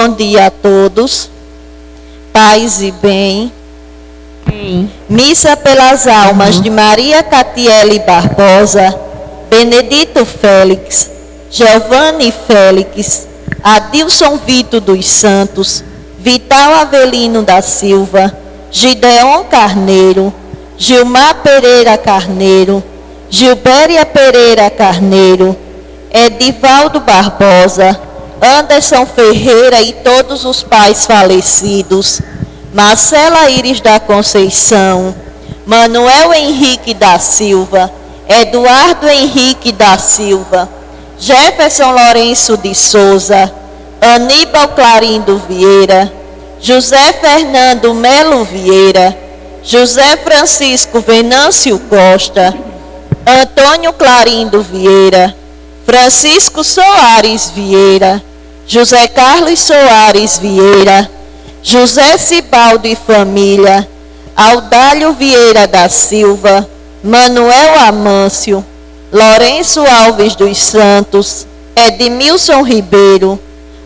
Bom dia a todos, paz e bem. Missa pelas almas de Maria Catiele Barbosa, Benedito Félix, Giovanni Félix, Adilson Vito dos Santos, Vital Avelino da Silva, Gideon Carneiro, Gilmar Pereira Carneiro, Gilbéria Pereira Carneiro, Edivaldo Barbosa, Anderson Ferreira e todos os pais falecidos, Marcela Iris da Conceição, Manuel Henrique da Silva, Eduardo Henrique da Silva, Jefferson Lourenço de Souza, Aníbal Clarindo Vieira, José Fernando Melo Vieira, José Francisco Venâncio Costa, Antônio Clarindo Vieira, Francisco Soares Vieira, José Carlos Soares Vieira, José Cibaldo e família, Audálio Vieira da Silva, Manuel Amâncio, Lourenço Alves dos Santos, Edmilson Ribeiro,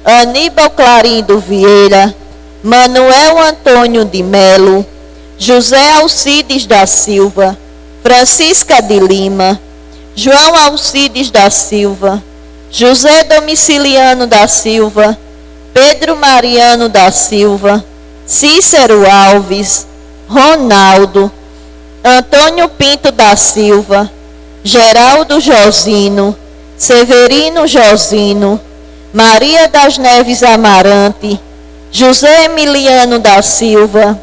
Aníbal Clarindo Vieira, Manuel Antônio de Melo, José Alcides da Silva, Francisca de Lima, João Alcides da Silva, José Domiciliano da Silva, Pedro Mariano da Silva, Cícero Alves, Ronaldo, Antônio Pinto da Silva, Geraldo Josino, Severino Josino, Maria das Neves Amarante, José Emiliano da Silva,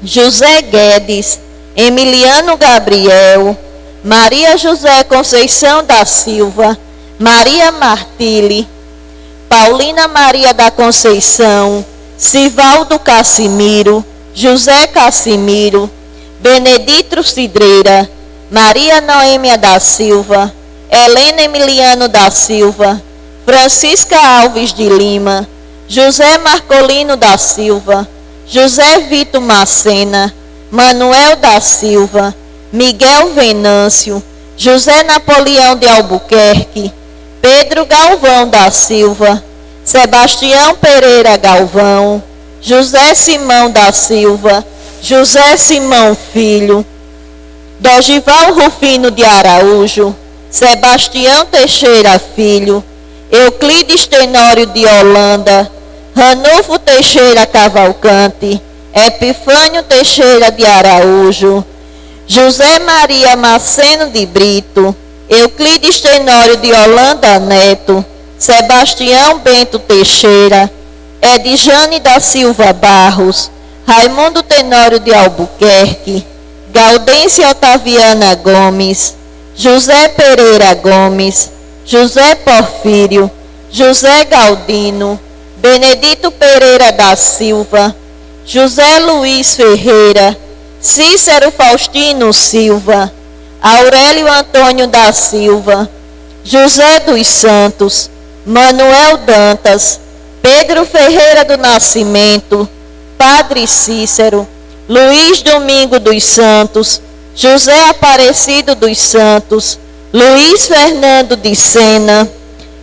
José Guedes, Emiliano Gabriel, Maria José Conceição da Silva, Maria Martile, Paulina Maria da Conceição, Sivaldo Cassimiro, José Cassimiro, Benedito Cidreira, Maria Noêmia da Silva, Helena Emiliano da Silva, Francisca Alves de Lima, José Marcolino da Silva, José Vito Macena, Manuel da Silva, Miguel Venâncio, José Napoleão de Albuquerque, Pedro Galvão da Silva, Sebastião Pereira Galvão, José Simão da Silva, José Simão Filho, Dogival Rufino de Araújo, Sebastião Teixeira Filho, Euclides Tenório de Holanda, Ranulfo Teixeira Cavalcante, Epifânio Teixeira de Araújo, José Maria Maceno de Brito, Euclides Tenório de Holanda Neto, Sebastião Bento Teixeira, Edjane da Silva Barros, Raimundo Tenório de Albuquerque, Gaudência Otaviana Gomes, José Pereira Gomes, José Porfírio, José Galdino, Benedito Pereira da Silva, José Luiz Ferreira, Cícero Faustino Silva, Aurélio Antônio da Silva, José dos Santos, Manuel Dantas, Pedro Ferreira do Nascimento, Padre Cícero, Luiz Domingo dos Santos, José Aparecido dos Santos, Luiz Fernando de Sena,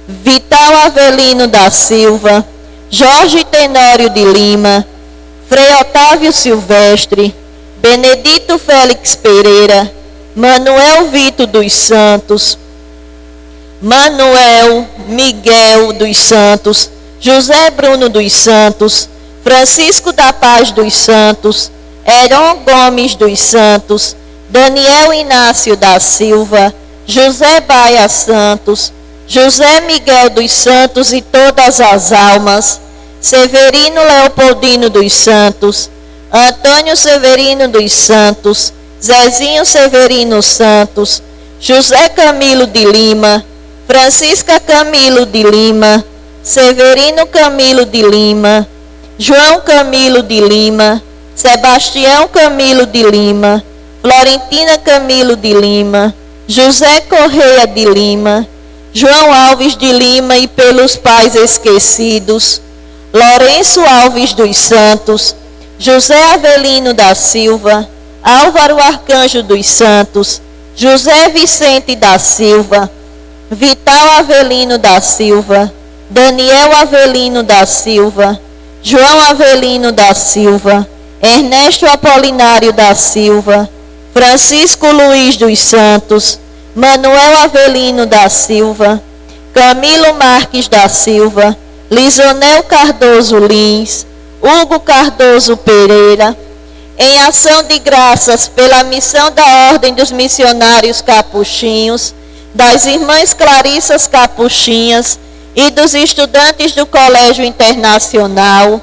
Vital Avelino da Silva, Jorge Tenório de Lima, Frei Otávio Silvestre, Benedito Félix Pereira, Manuel Vito dos Santos, Manuel Miguel dos Santos, José Bruno dos Santos, Francisco da Paz dos Santos, Heron Gomes dos Santos, Daniel Inácio da Silva, José Baia Santos, José Miguel dos Santos e todas as almas, Severino Leopoldino dos Santos, Antônio Severino dos Santos, Zezinho Severino Santos, José Camilo de Lima, Francisca Camilo de Lima, Severino Camilo de Lima, João Camilo de Lima, Sebastião Camilo de Lima, Florentina Camilo de Lima, José Correia de Lima, João Alves de Lima e pelos pais esquecidos, Lourenço Alves dos Santos, José Avelino da Silva, Álvaro Arcanjo dos Santos, José Vicente da Silva, Vital Avelino da Silva, Daniel Avelino da Silva, João Avelino da Silva, Ernesto Apolinário da Silva, Francisco Luiz dos Santos, Manuel Avelino da Silva, Camilo Marques da Silva, Lisonel Cardoso Lins, Hugo Cardoso Pereira, em ação de graças pela missão da Ordem dos Missionários Capuchinhos, das Irmãs Clarissas Capuchinhas e dos estudantes do Colégio Internacional,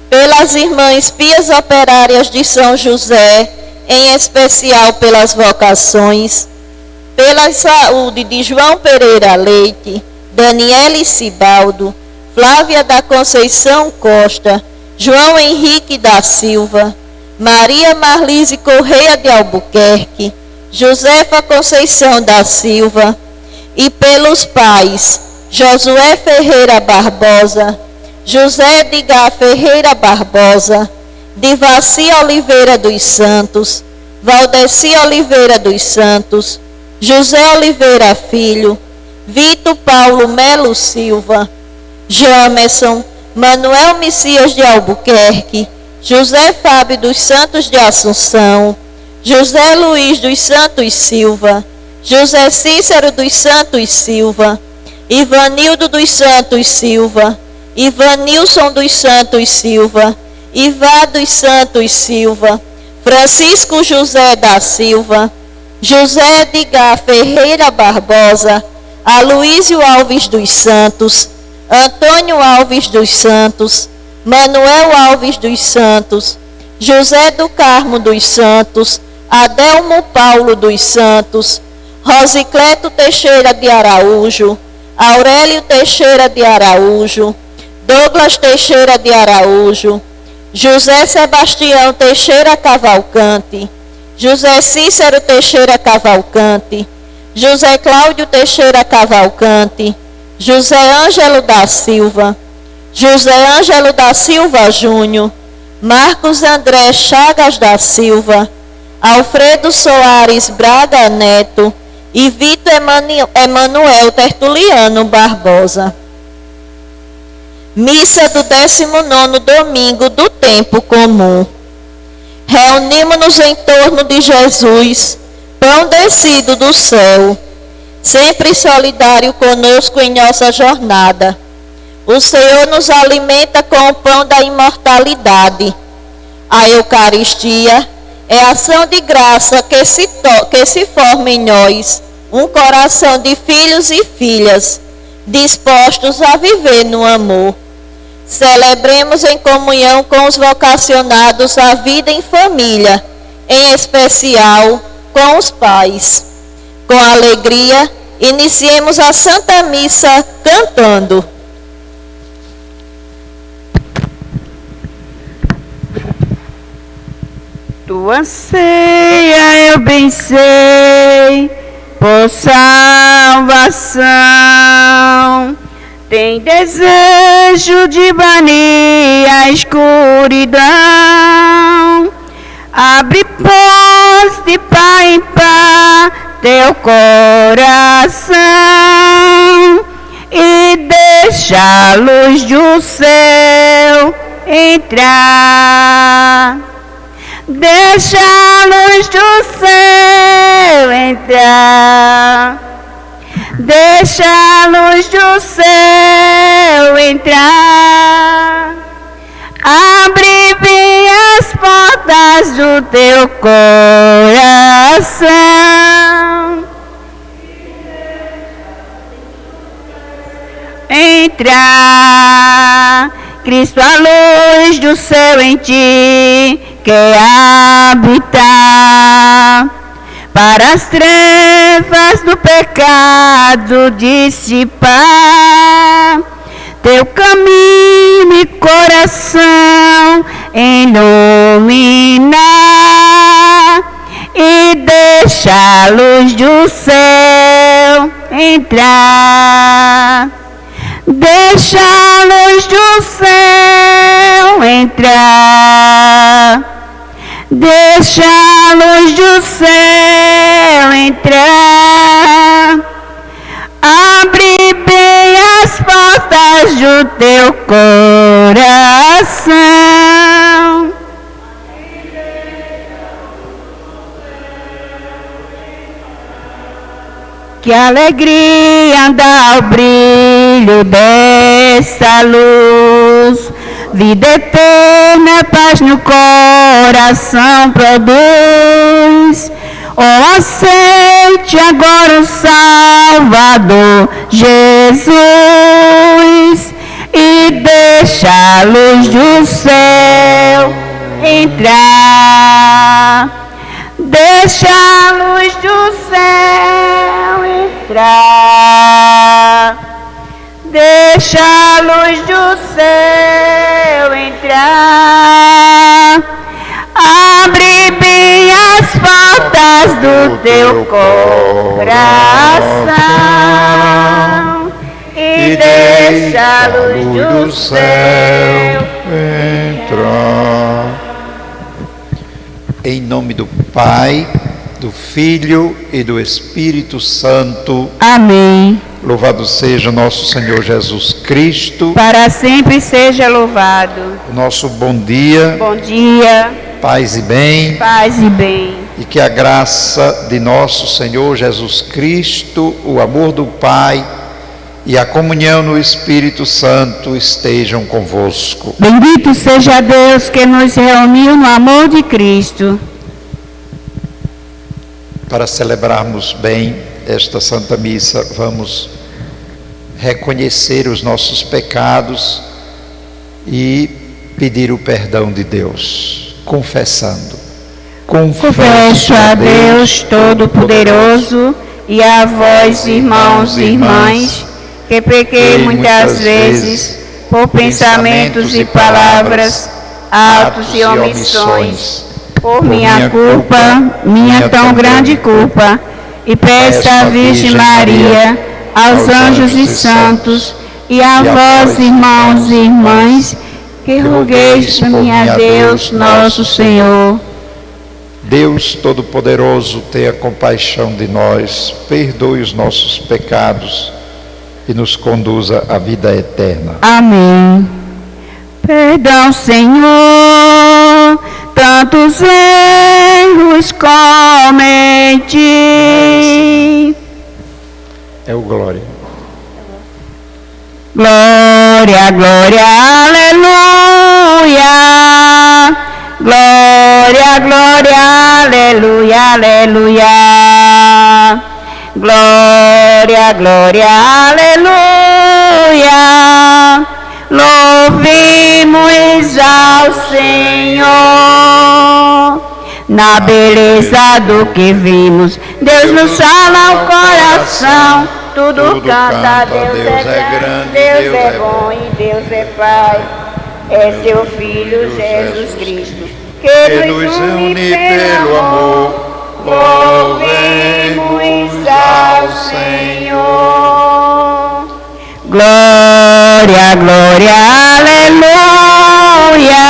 pelas Irmãs Pias Operárias de São José, em especial pelas vocações, pela saúde de João Pereira Leite, Daniele Cibaldo, Flávia da Conceição Costa, João Henrique da Silva, Maria Marlise Correia de Albuquerque, Josefa Conceição da Silva, e pelos pais Josué Ferreira Barbosa, José Edgar Ferreira Barbosa, Divaci Oliveira dos Santos, Valdeci Oliveira dos Santos, José Oliveira Filho, Vitor Paulo Melo Silva, Jamerson, Manuel Messias de Albuquerque, José Fábio dos Santos de Assunção, José Luiz dos Santos Silva, José Cícero dos Santos Silva, Ivanildo dos Santos Silva, Ivanilson dos Santos Silva, Ivá dos Santos Silva, Francisco José da Silva, José Edgar Ferreira Barbosa, Aloísio Alves dos Santos, Antônio Alves dos Santos, Manuel Alves dos Santos, José do Carmo dos Santos, Adelmo Paulo dos Santos, Rosicleto Teixeira de Araújo, Aurélio Teixeira de Araújo, Douglas Teixeira de Araújo, José Sebastião Teixeira Cavalcante, José Cícero Teixeira Cavalcante, José Cláudio Teixeira Cavalcante, José Ângelo da Silva, José Ângelo da Silva Júnior, Marcos André Chagas da Silva, Alfredo Soares Braga Neto e Vitor Emanuel Tertuliano Barbosa. Missa do 19º domingo do tempo comum. Reunimos-nos em torno de Jesus, pão descido do céu, sempre solidário conosco em nossa jornada. O Senhor nos alimenta com o pão da imortalidade. A Eucaristia é a ação de graça que se forma em nós, um coração de filhos e filhas, dispostos a viver no amor. Celebremos em comunhão com os vocacionados a vida em família, em especial com os pais. Com alegria, iniciemos a Santa Missa cantando. Tua ceia eu bem sei, por salvação, tem desejo de banir a escuridão. Abre, pois, de pá em pá teu coração e deixa a luz do céu entrar. Deixa a luz do céu entrar. Deixa a luz do céu entrar. Abre bem as portas do teu coração. Entrar. Cristo, a luz do céu em ti quer habitar, para as trevas do pecado dissipar, teu caminho e coração iluminar, e deixa a luz do céu entrar. Deixa a luz do céu entrar. Deixa a luz do céu entrar. Abre bem as portas faltas do teu coração. Que alegria dá o brilho dessa luz, vida eterna, paz no coração produz. Oh, aceite agora o Salvador Jesus e deixa a luz do céu entrar. Deixa a luz do céu entrar. Deixa a luz do céu entrar. Abre bem as portas do teu coração e deixa a luz do céu entrar. Em nome do Pai, do Filho e do Espírito Santo. Amém. Louvado seja nosso Senhor Jesus Cristo. Para sempre seja louvado. Nosso bom dia. Bom dia. Paz e bem. Paz e bem. E que a graça de nosso Senhor Jesus Cristo, o amor do Pai e a comunhão no Espírito Santo estejam convosco. Bendito seja Deus que nos reuniu no amor de Cristo. Para celebrarmos bem esta Santa Missa, vamos reconhecer os nossos pecados e pedir o perdão de Deus, confessando. Confesso a Deus Todo-Poderoso e a vós, irmãos e irmãs, que pequei muitas vezes por pensamentos e palavras, atos e omissões, por minha culpa, minha tão grande culpa, e peço à Virgem Maria, aos anjos e santos, e a vós, irmãos e irmãs, que rogueis por mim a Deus nosso Senhor. Deus Todo-Poderoso, tenha compaixão de nós, perdoe os nossos pecados e nos conduza à vida eterna. Amém. Perdão, Senhor, tantos erros cometi. É o glória. Glória, glória, aleluia. Glória, glória, aleluia, aleluia. Glória, glória, aleluia. Louvemos ao Senhor. Na beleza do que vimos, Deus nos fala ao coração. Tudo canta, Deus é grande, Deus é bom e Deus é Pai. É seu Filho Jesus Cristo, que nos une pelo amor. Louvemos ao Senhor. Glória, glória, aleluia.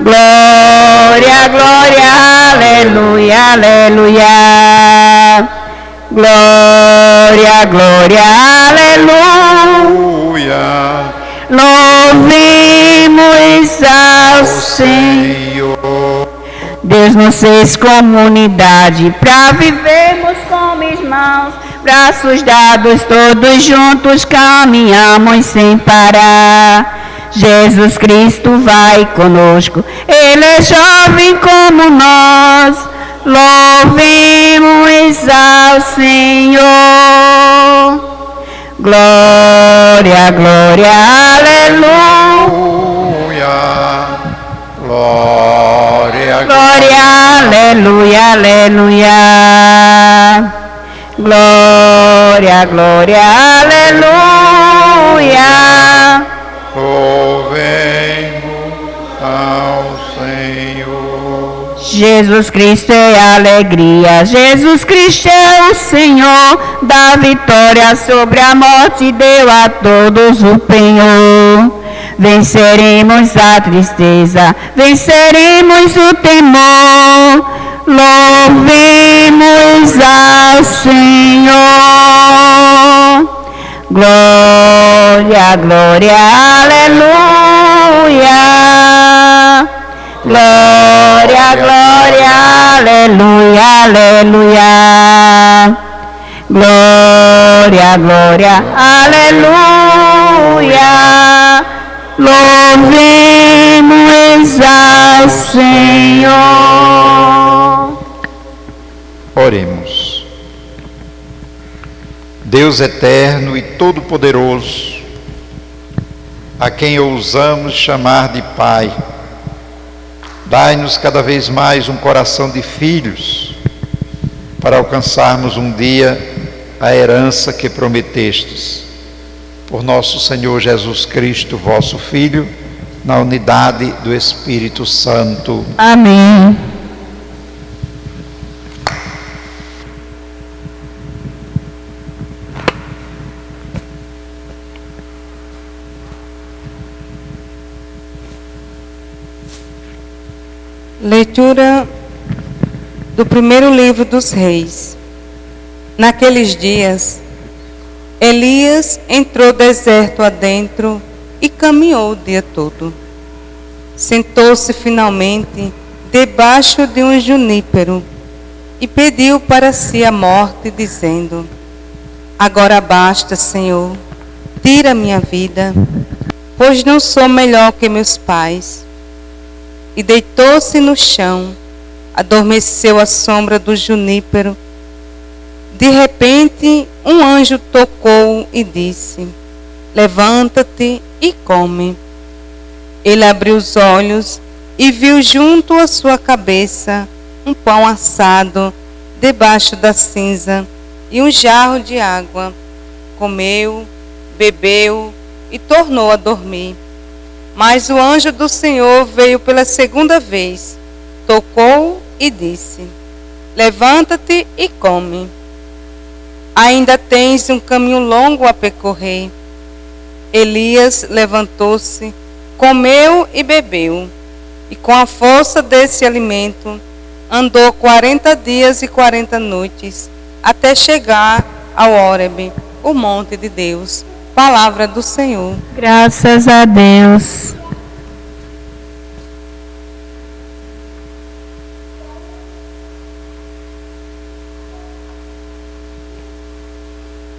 Glória, glória, aleluia, aleluia. Glória, glória, aleluia. Louvemos ao Senhor. Deus nos fez comunidade para vivermos como irmãos, braços dados todos juntos caminhamos sem parar. Jesus Cristo vai conosco, Ele é jovem como nós. Louvemos ao Senhor. Glória, glória, aleluia. Glória, glória, aleluia, aleluia. Glória, glória, aleluia. Louvemos ao Senhor. Jesus Cristo é a alegria, Jesus Cristo é o Senhor, da vitória sobre a morte deu a todos o penhor. Venceremos a tristeza, venceremos o temor, louvemos ao Senhor. Glória, glória, aleluia. Glória, glória, aleluia, aleluia. Glória, glória, aleluia. Louvemos ao Senhor. Oremos. Deus eterno e todo-poderoso, a quem ousamos chamar de Pai, dai-nos cada vez mais um coração de filhos, para alcançarmos um dia a herança que prometestes. Por nosso Senhor Jesus Cristo, vosso Filho, na unidade do Espírito Santo. Amém. Leitura do primeiro livro dos Reis. Naqueles dias, Elias entrou deserto adentro e caminhou o dia todo. Sentou-se finalmente debaixo de um junípero e pediu para si a morte, dizendo: Agora basta, Senhor, tira minha vida, pois não sou melhor que meus pais. E deitou-se no chão, adormeceu à sombra do junípero. De repente, um anjo tocou e disse: Levanta-te e come. Ele abriu os olhos e viu junto à sua cabeça um pão assado debaixo da cinza e um jarro de água. Comeu, bebeu e tornou a dormir. Mas o anjo do Senhor veio pela segunda vez, tocou e disse: Levanta-te e come. Ainda tens um caminho longo a percorrer. Elias levantou-se, comeu e bebeu, e com a força desse alimento andou 40 dias e 40 noites, até chegar ao Horebe, o monte de Deus. Palavra do Senhor. Graças a Deus.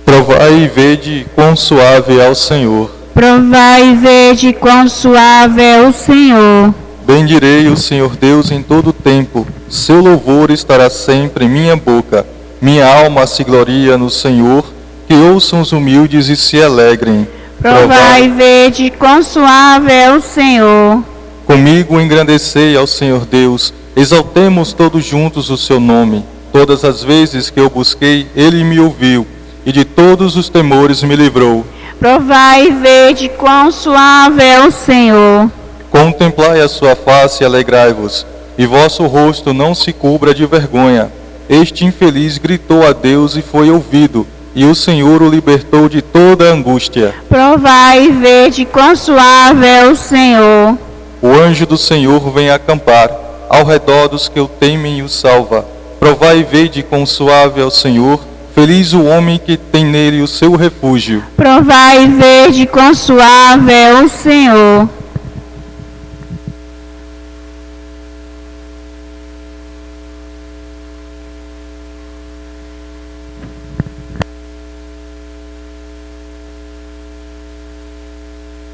Provai e vede quão suave é o Senhor. Provai e vede quão suave é o Senhor. Bendirei o Senhor Deus em todo o tempo. Seu louvor estará sempre em minha boca. Minha alma se gloria no Senhor. Que ouçam os humildes e se alegrem. Provai e vede quão suave é o Senhor. Comigo engrandecei ao Senhor Deus. Exaltemos todos juntos o seu nome. Todas as vezes que eu busquei, ele me ouviu, e de todos os temores me livrou. Provai e vede quão suave é o Senhor. Contemplai a sua face e alegrai-vos, e vosso rosto não se cubra de vergonha. Este infeliz gritou a Deus e foi ouvido, e o Senhor o libertou de toda a angústia. Provai e vede quão suave é o Senhor. O anjo do Senhor vem acampar ao redor dos que o temem e o salva. Provai e vede quão suave é o Senhor. Feliz o homem que tem nele o seu refúgio. Provai e vede quão suave é o Senhor.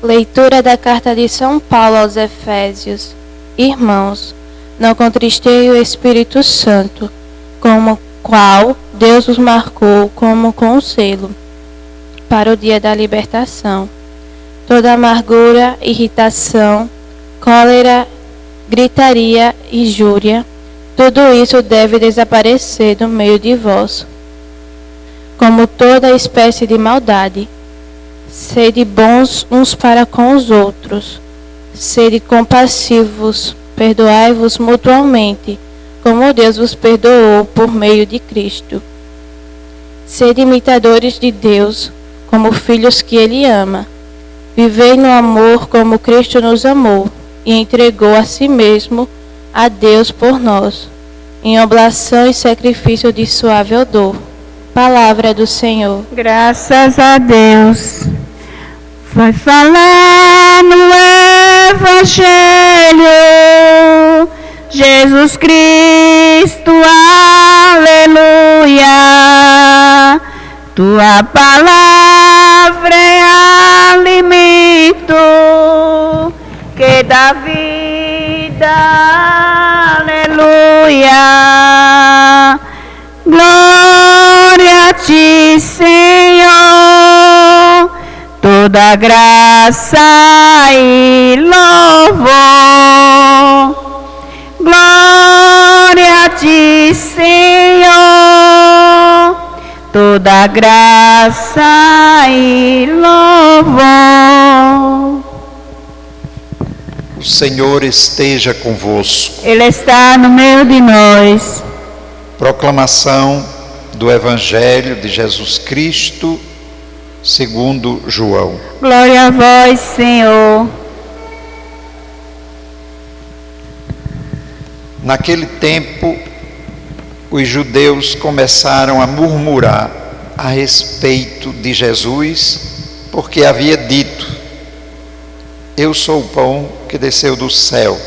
Leitura da carta de São Paulo aos Efésios. Irmãos, não contristei o Espírito Santo, como qual Deus os marcou como conselho para o dia da libertação. Toda amargura, irritação, cólera, gritaria e injúria, tudo isso deve desaparecer do meio de vós, como toda espécie de maldade. Sede bons uns para com os outros, sede compassivos, perdoai-vos mutualmente, como Deus vos perdoou por meio de Cristo. Sede imitadores de Deus, como filhos que Ele ama. Vivei no amor como Cristo nos amou e entregou a si mesmo a Deus por nós, em oblação e sacrifício de suave odor. Palavra do Senhor. Graças a Deus. Vai falar no Evangelho, Jesus Cristo, aleluia. Tua palavra é alimento que dá vida, aleluia. Glória a ti, Senhor, toda graça e louvor. Glória a ti, Senhor, toda graça e louvor. O Senhor esteja convosco. Ele está no meio de nós. Proclamação do Evangelho de Jesus Cristo, segundo João. Glória a vós, Senhor. Naquele tempo, os judeus começaram a murmurar a respeito de Jesus, porque havia dito: eu sou o pão que desceu do céu.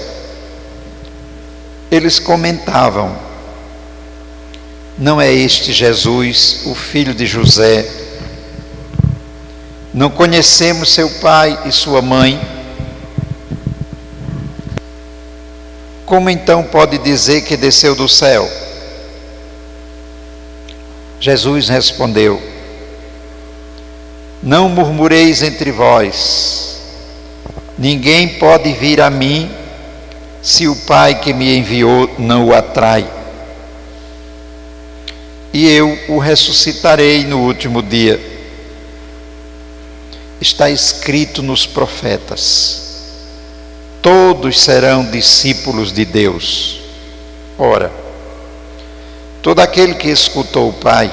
Eles comentavam: não é este Jesus, o filho de José? Não conhecemos seu pai e sua mãe? Como então pode dizer que desceu do céu? Jesus respondeu: não murmureis entre vós. Ninguém pode vir a mim se o Pai que me enviou não o atrai. E eu o ressuscitarei no último dia. Está escrito nos profetas: todos serão discípulos de Deus. Ora, todo aquele que escutou o Pai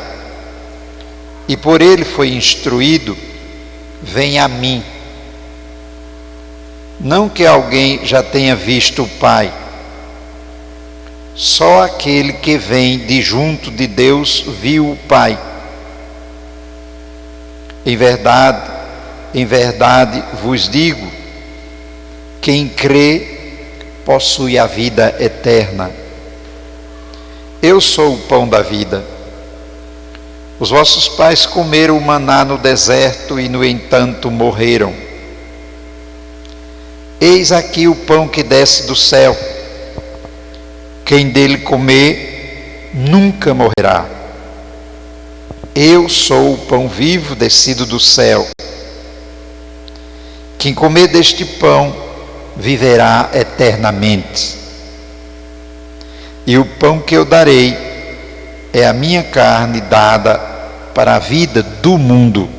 e por ele foi instruído, vem a mim. Não que alguém já tenha visto o Pai, só aquele que vem de junto de Deus viu o Pai. Em verdade vos digo, quem crê possui a vida eterna. Eu sou o pão da vida. Os vossos pais comeram o maná no deserto e, no entanto, morreram. Eis aqui o pão que desce do céu. Quem dele comer nunca morrerá. Eu sou o pão vivo descido do céu. Quem comer deste pão viverá eternamente. E o pão que eu darei é a minha carne dada para a vida do mundo.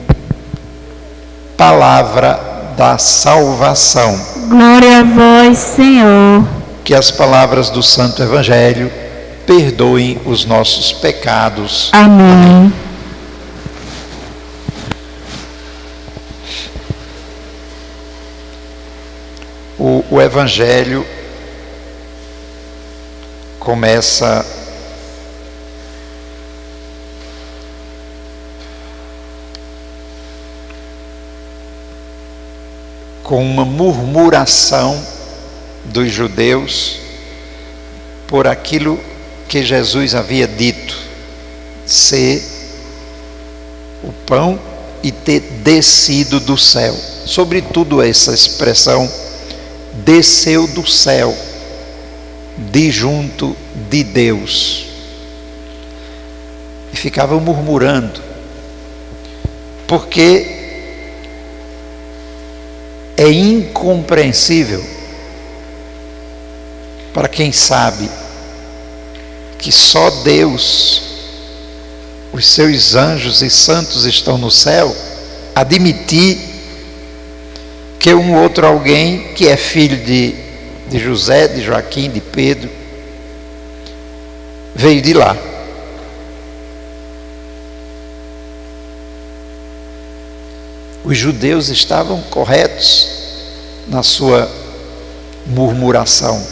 Palavra da salvação. Glória a vós, Senhor. Que as palavras do Santo Evangelho perdoem os nossos pecados. Amém. O Evangelho começa com uma murmuração dos judeus por aquilo que Jesus havia dito, ser o pão e ter descido do céu. Sobretudo essa expressão, desceu do céu, de junto de Deus. E ficavam murmurando, porque é incompreensível para quem sabe que só Deus, os seus anjos e santos estão no céu, admitir que um outro alguém que é filho de José, de Joaquim, de Pedro, veio de lá. Os judeus estavam corretos na sua murmuração.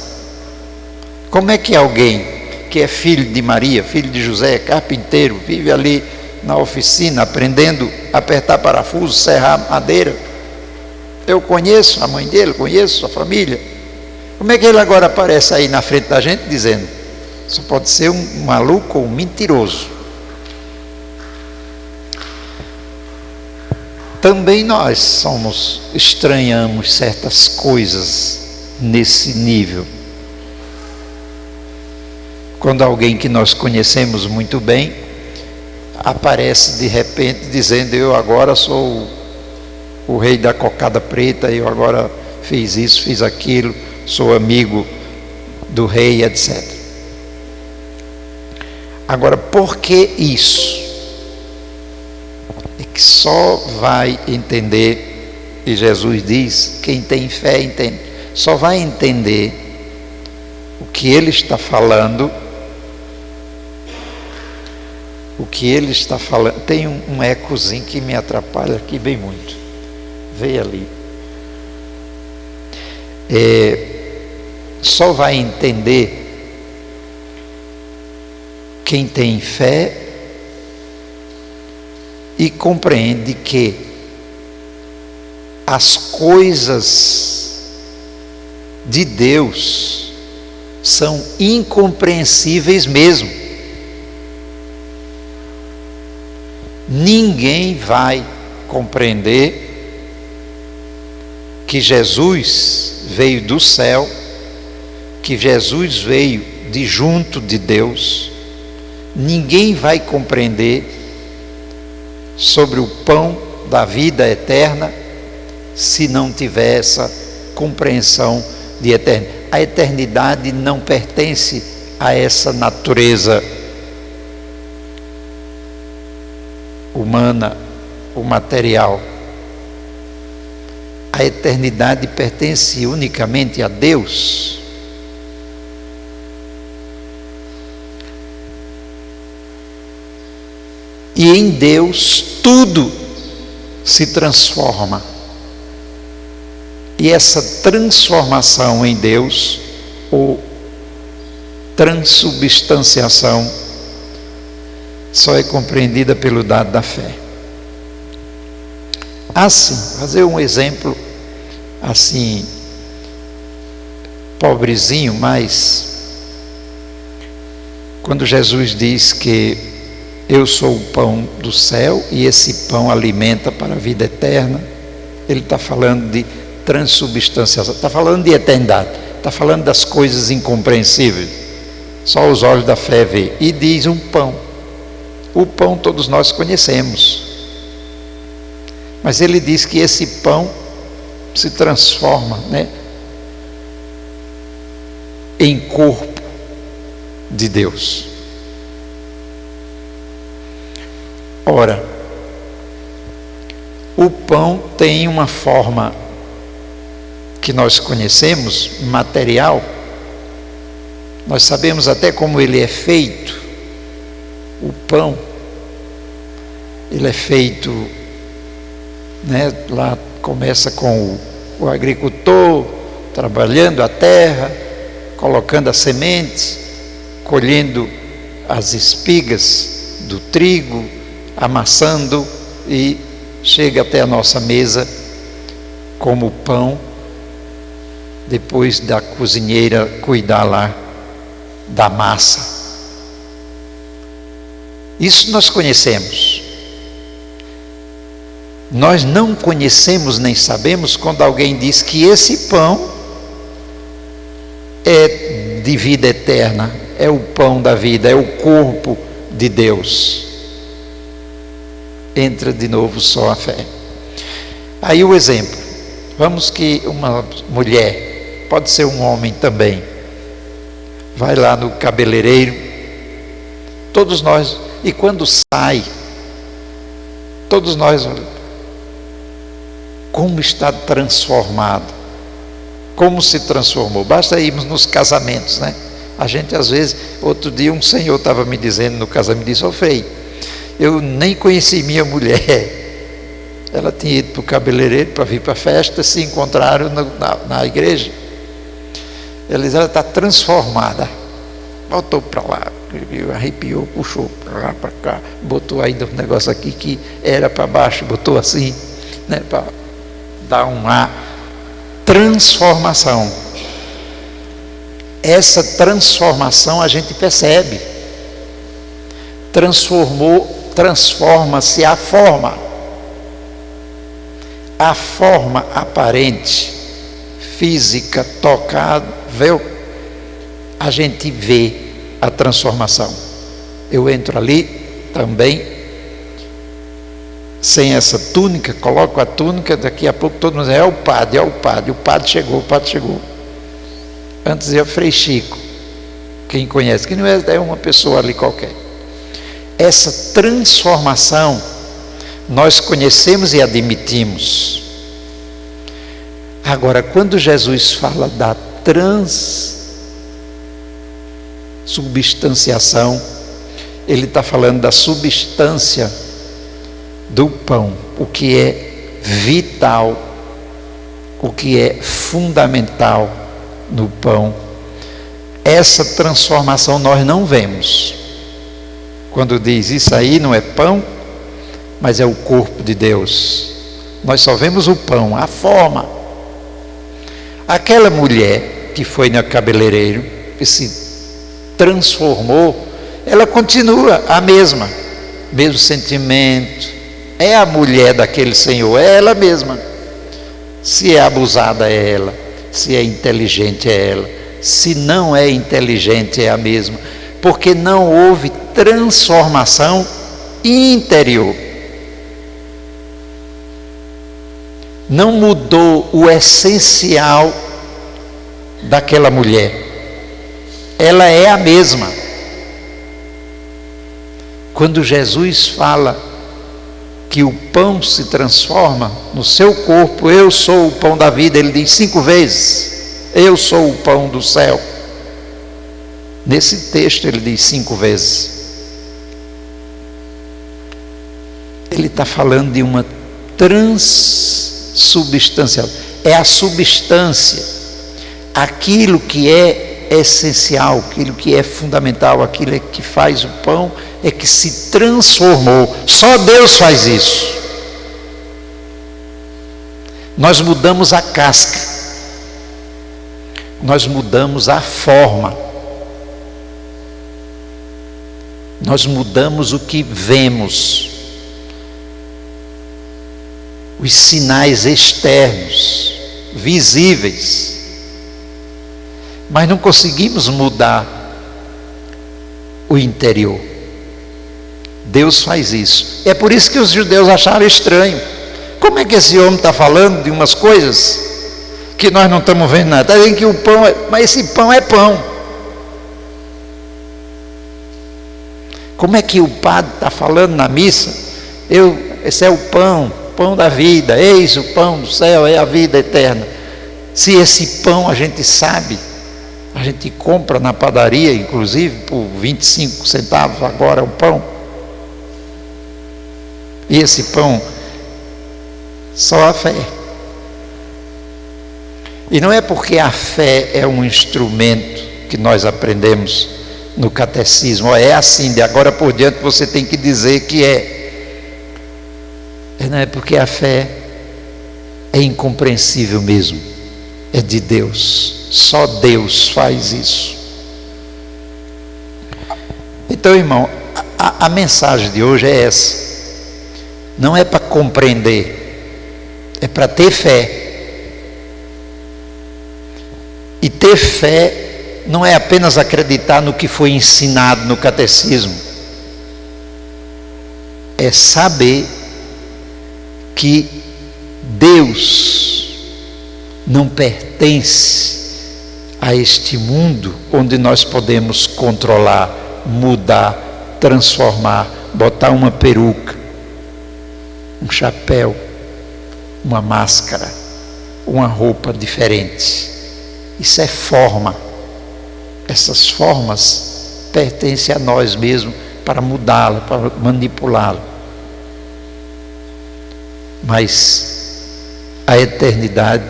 Como é que alguém que é filho de Maria, filho de José, carpinteiro, vive ali na oficina, aprendendo a apertar parafuso, serrar madeira. Eu conheço a mãe dele, conheço a família. Como é que ele agora aparece aí na frente da gente dizendo: só pode ser um maluco ou um mentiroso? Também nós estranhamos certas coisas nesse nível. Quando alguém que nós conhecemos muito bem aparece de repente dizendo: eu agora sou o rei da cocada preta, eu agora fiz isso, fiz aquilo, sou amigo do rei, etc. Agora, por que isso? É que só vai entender, e Jesus diz: quem tem fé entende, só vai entender o que ele está falando. O que ele está falando. Tem um ecozinho que me atrapalha aqui bem muito. Vê ali. Só vai entender quem tem fé e compreende que as coisas de Deus são incompreensíveis mesmo. Ninguém vai compreender que Jesus veio do céu, que Jesus veio de junto de Deus. Ninguém vai compreender sobre o pão da vida eterna se não tiver essa compreensão de eternidade. A eternidade não pertence a essa natureza humana, o material. A eternidade pertence unicamente a Deus. E em Deus tudo se transforma. E essa transformação em Deus, ou transubstanciação, só é compreendida pelo dado da fé. Assim, fazer um exemplo assim, pobrezinho, mas quando Jesus diz que eu sou o pão do céu e esse pão alimenta para a vida eterna, ele está falando de transubstanciação, está falando de eternidade, está falando das coisas incompreensíveis, só os olhos da fé vê, e diz um pão. O pão todos nós conhecemos, mas ele diz que esse pão se transforma, em corpo de Deus. Ora, o pão tem uma forma que nós conhecemos, material. Nós sabemos até como ele é feito. O pão, ele é feito, lá começa com o agricultor trabalhando a terra, colocando a semente, colhendo as espigas do trigo, amassando e chega até a nossa mesa como pão, depois da cozinheira cuidar lá da massa. Isso nós conhecemos. Nós não conhecemos nem sabemos quando alguém diz que esse pão é de vida eterna, é o pão da vida, é o corpo de Deus. Entra de novo só a fé. Aí o exemplo, vamos que uma mulher, pode ser um homem também, vai lá no cabeleireiro, todos nós, e quando sai, todos nós, como está transformado, como se transformou. Basta irmos nos casamentos, a gente às vezes, outro dia um senhor estava me dizendo no casamento, disse: ô Frei, eu nem conheci minha mulher, ela tinha ido para o cabeleireiro para vir para a festa, se encontraram na igreja. Ela diz: ela está transformada, Botou para lá, arrepiou, puxou para lá, para cá, botou ainda um negócio aqui que era para baixo, botou assim, né, para dar uma transformação. Essa transformação a gente percebe. Transforma-se a forma aparente, física, tocável, a gente vê a transformação. Eu entro ali também sem essa túnica, coloco a túnica, daqui a pouco todo mundo diz, é o padre, o padre chegou. Antes é o Frei Chico, quem conhece, que não é uma pessoa ali qualquer. Essa transformação nós conhecemos e admitimos. Agora, quando Jesus fala da transubstanciação, ele está falando da substância do pão, o que é vital, o que é fundamental no pão. Essa transformação nós não vemos. Quando diz isso aí não é pão, mas é o corpo de Deus. Nós só vemos o pão, a forma. Aquela mulher que foi no cabeleireiro, que se transformou, ela continua a mesmo sentimento. É a mulher daquele Senhor, é ela mesma. Se é abusada é ela, se é inteligente é ela, se não é inteligente é a mesma, porque não houve transformação interior. Não mudou o essencial daquela mulher. Ela é a mesma. Quando Jesus fala que o pão se transforma no seu corpo, eu sou o pão da vida, ele diz 5 vezes, eu sou o pão do céu. Nesse texto ele diz 5 vezes. Ele está falando de uma transubstanciação. É a substância, aquilo que é essencial, aquilo que é fundamental, aquilo que faz o pão, é que se transformou. Só Deus faz isso. Nós mudamos a casca, nós mudamos a forma, nós mudamos o que vemos, os sinais externos, visíveis, mas não conseguimos mudar o interior. Deus faz isso. É por isso que os judeus acharam estranho. Como é que esse homem está falando de umas coisas que nós não estamos vendo nada? Está dizendo que o pão é, mas esse pão é pão. Como é que o padre está falando na missa? Esse é o pão da vida, eis o pão do céu, é a vida eterna. Se esse pão a gente sabe, a gente compra na padaria, inclusive por 25 centavos agora o pão. E esse pão, só a fé. E não é porque a fé é um instrumento que nós aprendemos no catecismo, é assim, de agora por diante você tem que dizer que é. Não é porque a fé é incompreensível mesmo, é de Deus, só Deus faz isso. Então, irmão, a mensagem de hoje é essa. Não é para compreender, é para ter fé. E ter fé não é apenas acreditar no que foi ensinado no catecismo, é saber que Deus não pertence a este mundo onde nós podemos controlar, mudar, transformar, botar uma peruca, um chapéu, uma máscara, uma roupa diferente. Isso é forma. Essas formas pertencem a nós mesmos para mudá-la, para manipulá-la. Mas a eternidade,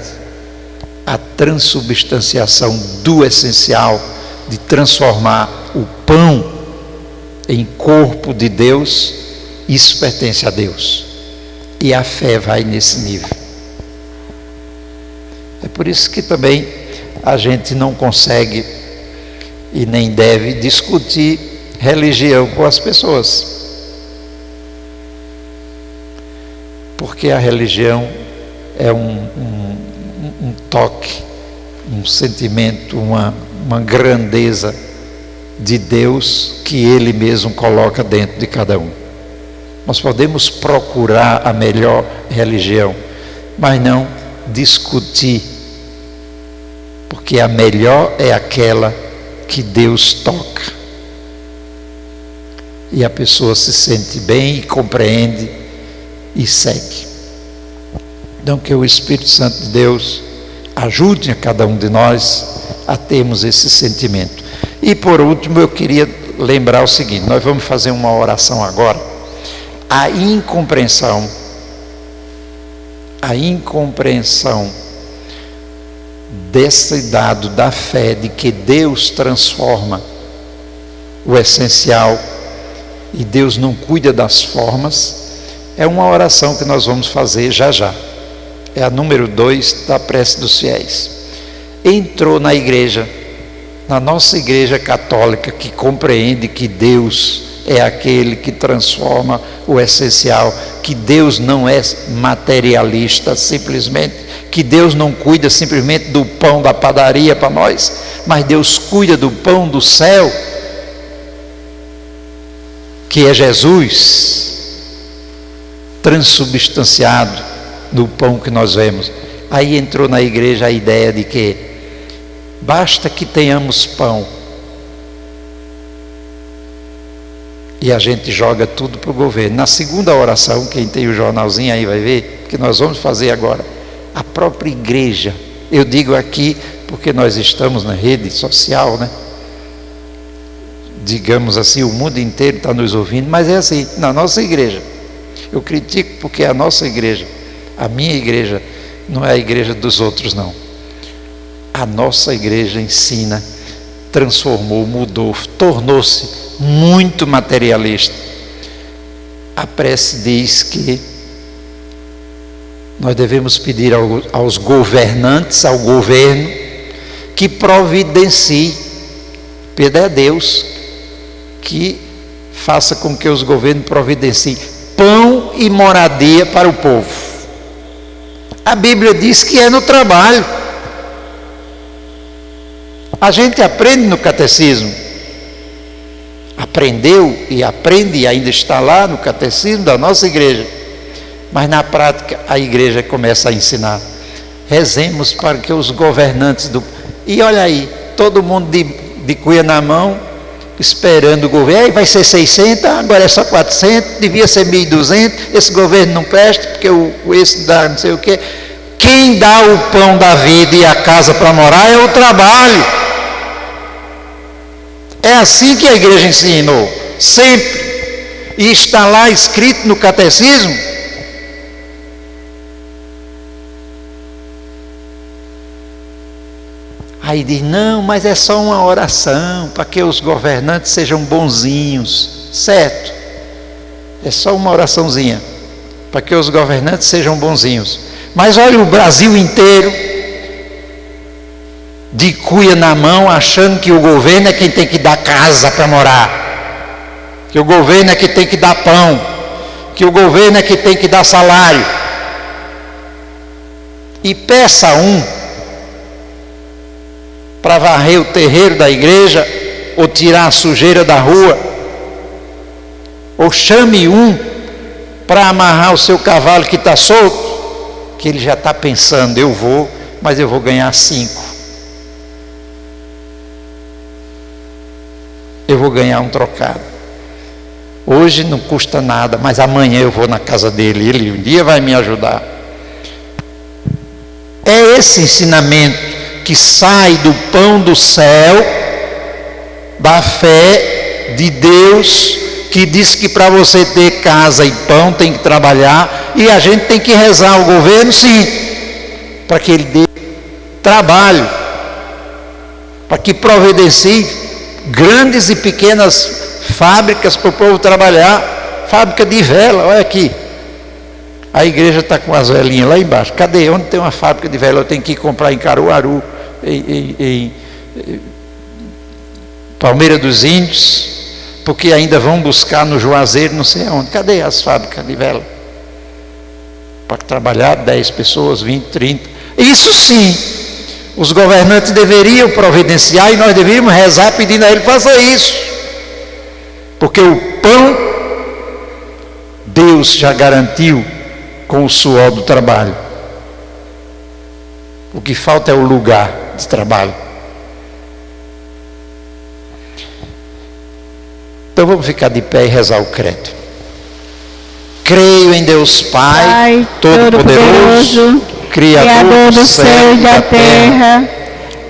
a transubstanciação do essencial, de transformar o pão em corpo de Deus, isso pertence a Deus. E a fé vai nesse nível. É por isso que também a gente não consegue e nem deve discutir religião com as pessoas. Porque a religião é um toque, um sentimento, uma grandeza de Deus que Ele mesmo coloca dentro de cada um. Nós podemos procurar a melhor religião, mas não discutir, porque a melhor é aquela que Deus toca. E a pessoa se sente bem e compreende e segue. Então que o Espírito Santo de Deus ajude a cada um de nós a termos esse sentimento. E por último eu queria lembrar o seguinte: nós vamos fazer uma oração agora. A incompreensão desse dado da fé de que Deus transforma o essencial e Deus não cuida das formas, é uma oração que nós vamos fazer já já. É a número 2 da prece dos fiéis. Entrou na igreja, na nossa igreja católica, que compreende que Deus é aquele que transforma o essencial, que Deus não é materialista simplesmente, que Deus não cuida simplesmente do pão da padaria para nós, mas Deus cuida do pão do céu, que é Jesus, transubstanciado no pão que nós vemos. Aí entrou na igreja a ideia de que basta que tenhamos pão e a gente joga tudo para o governo. Na segunda oração, quem tem o jornalzinho aí vai ver, que nós vamos fazer agora, a própria igreja, eu digo aqui porque nós estamos na rede social, né? Digamos assim, o mundo inteiro está nos ouvindo, mas é assim, na nossa igreja. Eu critico porque é a nossa igreja, a minha igreja, não é a igreja dos outros não. A nossa igreja ensina, transformou, mudou, tornou-se muito materialista. A prece diz que nós devemos pedir aos governantes, ao governo, que providencie, pedir a Deus que faça com que os governos providenciem pão e moradia para o povo. A Bíblia diz que é no trabalho. A gente aprende no catecismo, aprendeu e aprende e ainda está lá no catecismo da nossa igreja, mas na prática a igreja começa a ensinar. Rezemos para que os governantes e olha aí, todo mundo de cuia na mão, esperando o governo. Aí vai ser 600, agora é só 400, devia ser 1.200, esse governo não presta, porque esse dá não sei o quê. Quem dá o pão da vida e a casa para morar é o trabalho. É assim que a igreja ensinou, sempre. E está lá escrito no catecismo. Aí diz, não, mas é só uma oração, para que os governantes sejam bonzinhos. Certo, é só uma oraçãozinha, para que os governantes sejam bonzinhos. Mas olha o Brasil inteiro, de cuia na mão, achando que o governo é quem tem que dar casa para morar, que o governo é que tem que dar pão, que o governo é que tem que dar salário. E peça para varrer o terreiro da igreja, ou tirar a sujeira da rua, ou chame para amarrar o seu cavalo que está solto, que ele já está pensando, eu vou, mas eu vou ganhar 5. Eu vou ganhar um trocado. Hoje não custa nada, mas amanhã eu vou na casa dele, ele um dia vai me ajudar. É esse ensinamento que sai do pão do céu, da fé de Deus, que diz que para você ter casa e pão tem que trabalhar, e a gente tem que rezar ao governo, sim, para que ele dê trabalho, para que providencie grandes e pequenas fábricas para o povo trabalhar, fábrica de vela, olha aqui. A igreja está com as velinhas lá embaixo. Cadê? Onde tem uma fábrica de vela? Eu tenho que ir comprar em Caruaru, em Palmeira dos Índios, porque ainda vão buscar no Juazeiro, não sei aonde. Cadê as fábricas de vela? Para trabalhar 10 pessoas, 20, 30. Isso sim, os governantes deveriam providenciar e nós deveríamos rezar pedindo a ele, faça isso. Porque o pão, Deus já garantiu com o suor do trabalho. O que falta é o lugar de trabalho. Então vamos ficar de pé e rezar o credo. Creio em Deus Pai, Todo-Poderoso, Criador do céu e da terra,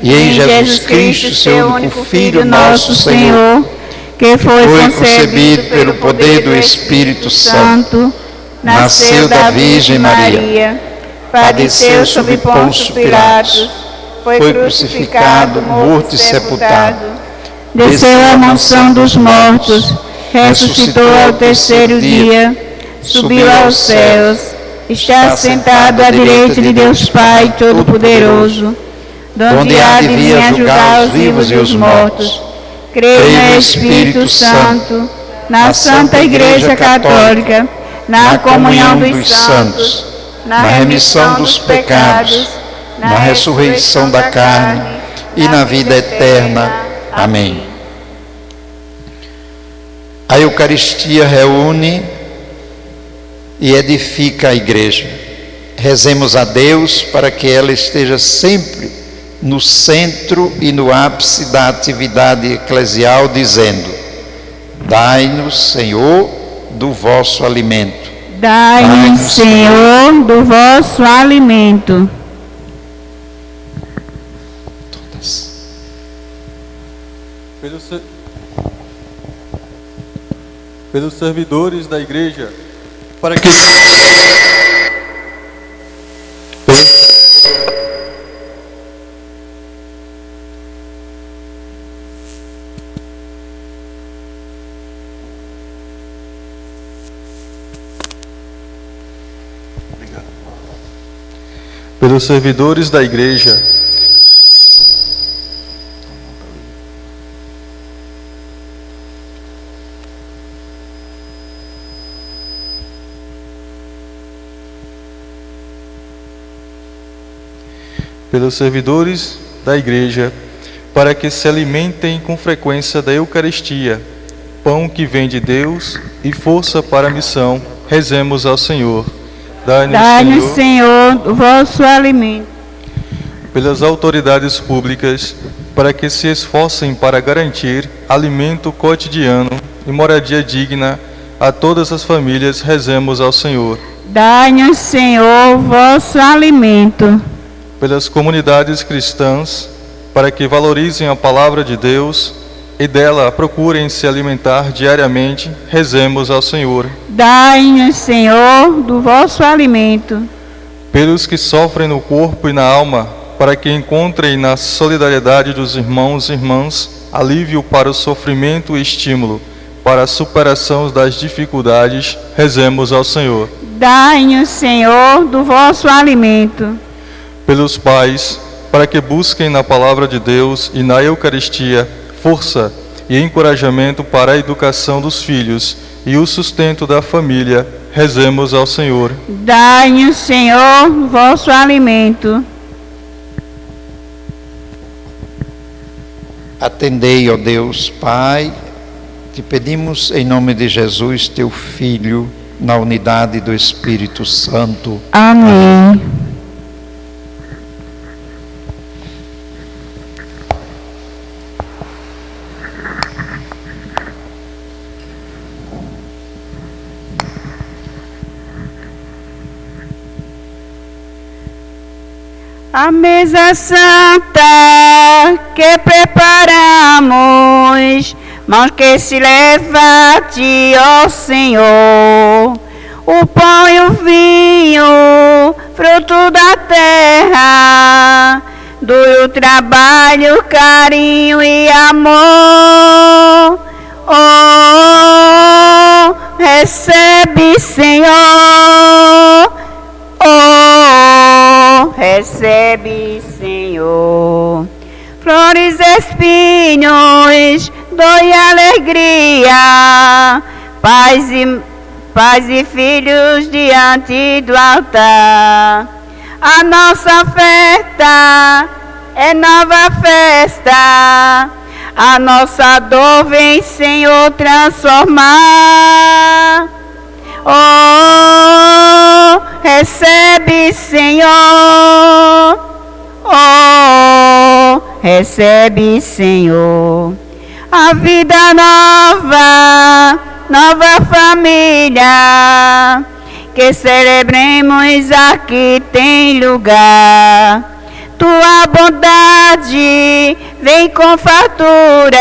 e em Jesus Cristo, seu único Filho, nosso Senhor, que foi concebido pelo poder do Espírito Santo, nasceu da Virgem Maria, padeceu sob Pôncio Pilatos, foi crucificado, morto e sepultado, desceu à mansão dos mortos, ressuscitou ao terceiro dia, subiu aos céus, está sentado à direita de Deus Pai Todo-Poderoso, donde há de vir julgar os vivos e os mortos. Creio no Espírito Santo, na Santa Igreja Católica, na comunhão dos santos, na remissão dos pecados, na ressurreição da carne e na vida eterna. Amém. A Eucaristia reúne e edifica a igreja. Rezemos a Deus para que ela esteja sempre no centro e no ápice da atividade eclesial, dizendo: dai-nos, Senhor, do vosso alimento. Dai-nos, Senhor, do vosso alimento. Todas. Pelos servidores da igreja, para que pelos servidores da igreja, para que se alimentem com frequência da Eucaristia, pão que vem de Deus e força para a missão, rezemos ao Senhor. Dai-nos, Senhor, o vosso alimento. Pelas autoridades públicas, para que se esforcem para garantir alimento cotidiano e moradia digna a todas as famílias, rezemos ao Senhor. Dai-nos, Senhor, o vosso alimento. Pelas comunidades cristãs, para que valorizem a palavra de Deus e dela procurem se alimentar diariamente, rezemos ao Senhor. Dai-nos, Senhor, do vosso alimento. Pelos que sofrem no corpo e na alma, para que encontrem na solidariedade dos irmãos e irmãs alívio para o sofrimento e estímulo para a superação das dificuldades, rezemos ao Senhor. Dai-nos, Senhor, do vosso alimento. Pelos pais, para que busquem na palavra de Deus e na Eucaristia força e encorajamento para a educação dos filhos e o sustento da família, rezemos ao Senhor. Dai-nos, Senhor, o vosso alimento. Atendei, ó Deus Pai, te pedimos em nome de Jesus, teu Filho, na unidade do Espírito Santo. Amém. A mesa santa que preparamos, mãos que se leva a ti, ó Senhor, o pão e o vinho, fruto da terra, duro trabalho, carinho e amor. Oh, recebe, Senhor. Oh, recebe, Senhor. Flores, espinhos, dor e alegria, paz e filhos diante do altar. A nossa oferta é nova festa, a nossa dor vem, Senhor, transformar. Oh, recebe, Senhor. Oh, recebe, Senhor. A vida nova, nova família, que celebremos aqui tem lugar. Tua bondade vem com fartura,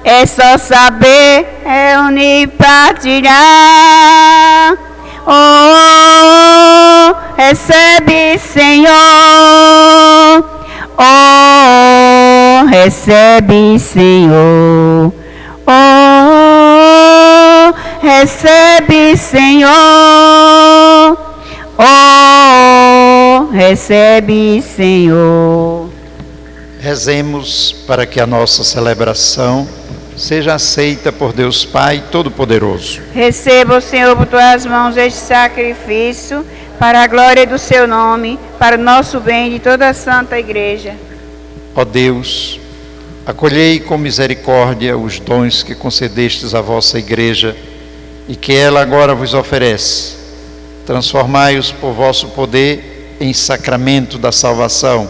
é só saber reunir e partilhar. Oh, recebe, Senhor. Oh, recebe, Senhor. Oh, recebe, Senhor. Oh, recebe, Senhor. Rezemos para que a nossa celebração seja aceita por Deus Pai Todo-Poderoso. Receba, Senhor, por tuas mãos este sacrifício, para a glória do seu nome, para o nosso bem de toda a Santa Igreja. Ó Deus, acolhei com misericórdia os dons que concedestes à vossa Igreja e que ela agora vos oferece. Transformai-os por vosso poder em sacramento da salvação,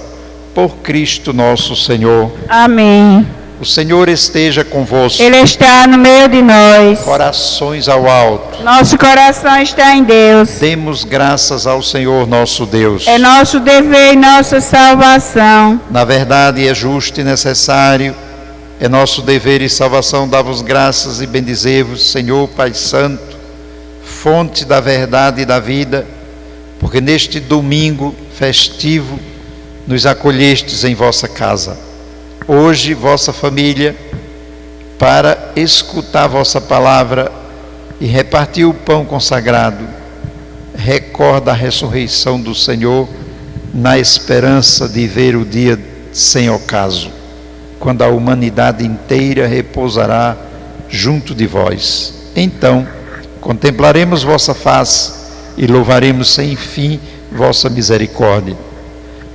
por Cristo nosso Senhor. Amém. O Senhor esteja convosco. Ele está no meio de nós. Corações ao alto. Nosso coração está em Deus. Demos graças ao Senhor nosso Deus. É nosso dever e nossa salvação. Na verdade é justo e necessário, é nosso dever e salvação dar-vos graças e bendizer-vos, Senhor Pai Santo, fonte da verdade e da vida, porque neste domingo festivo nos acolhestes em vossa casa. Hoje, vossa família, para escutar vossa palavra e repartir o pão consagrado, recorda a ressurreição do Senhor na esperança de ver o dia sem ocaso, quando a humanidade inteira repousará junto de vós. Então, contemplaremos vossa face e louvaremos sem fim vossa misericórdia.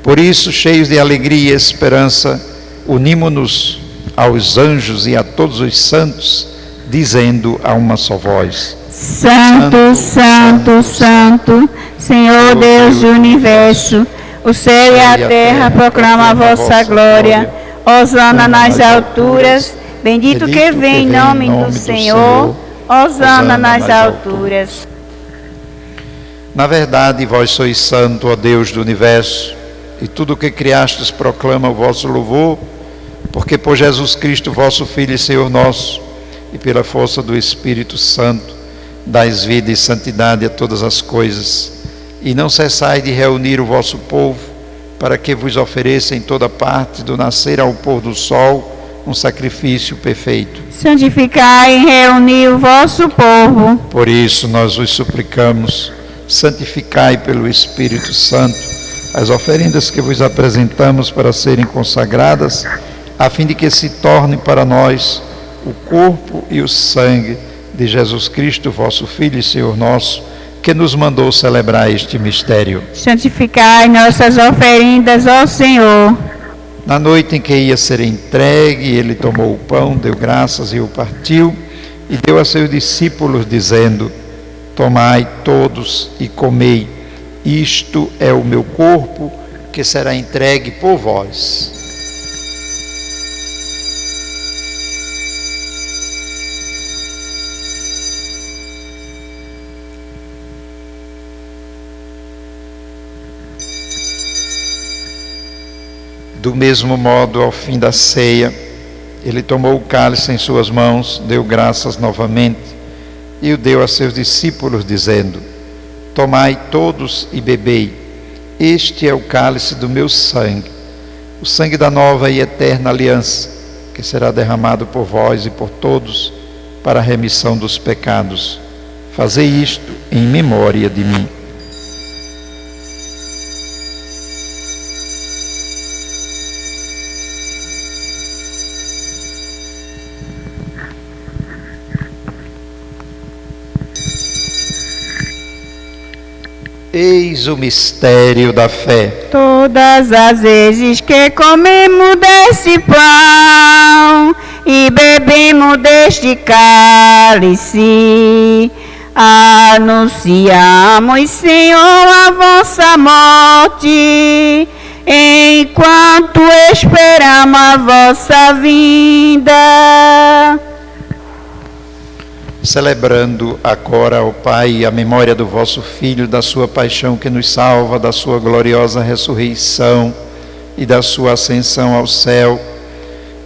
Por isso, cheios de alegria e esperança, unimo-nos aos anjos e a todos os santos, dizendo a uma só voz: Santo, Santo, Santo, Senhor Deus do Universo, o céu e a terra proclamam a vossa glória. Hosana nas alturas, bendito que vem em nome do Senhor. Hosana nas alturas. Na verdade, vós sois santo, ó Deus do Universo, e tudo o que criastes proclama o vosso louvor, porque por Jesus Cristo, vosso Filho e Senhor nosso, e pela força do Espírito Santo, dais vida e santidade a todas as coisas, e não cessai de reunir o vosso povo, para que vos ofereça em toda parte, do nascer ao pôr do sol, um sacrifício perfeito. Santificai e reuni o vosso povo. Por isso nós vos suplicamos, santificai pelo Espírito Santo as oferendas que vos apresentamos para serem consagradas, a fim de que se torne para nós o corpo e o sangue de Jesus Cristo, vosso Filho e Senhor nosso, que nos mandou celebrar este mistério. Santificai nossas oferendas, ó Senhor. Na noite em que ia ser entregue, ele tomou o pão, deu graças e o partiu, e deu a seus discípulos, dizendo: Tomai todos e comei, isto é o meu corpo, que será entregue por vós. Do mesmo modo, ao fim da ceia, ele tomou o cálice em suas mãos, deu graças novamente e o deu a seus discípulos, dizendo: Tomai todos e bebei, este é o cálice do meu sangue, o sangue da nova e eterna aliança, que será derramado por vós e por todos para a remissão dos pecados. Fazei isto em memória de mim. Eis o mistério da fé. Todas as vezes que comemos desse pão e bebemos deste cálice, anunciamos, Senhor, a vossa morte, enquanto esperamos a vossa vinda. Celebrando agora, ó Pai, a memória do vosso Filho, da sua paixão que nos salva, da sua gloriosa ressurreição e da sua ascensão ao céu.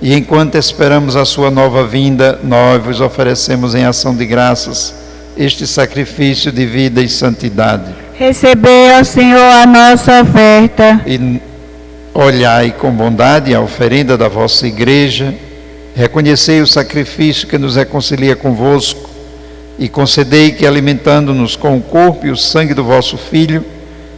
E enquanto esperamos a sua nova vinda, nós vos oferecemos em ação de graças este sacrifício de vida e santidade. Recebei, ó Senhor, a nossa oferta. E olhai com bondade a oferenda da vossa igreja, reconhecei o sacrifício que nos reconcilia convosco e concedei que, alimentando-nos com o corpo e o sangue do vosso Filho,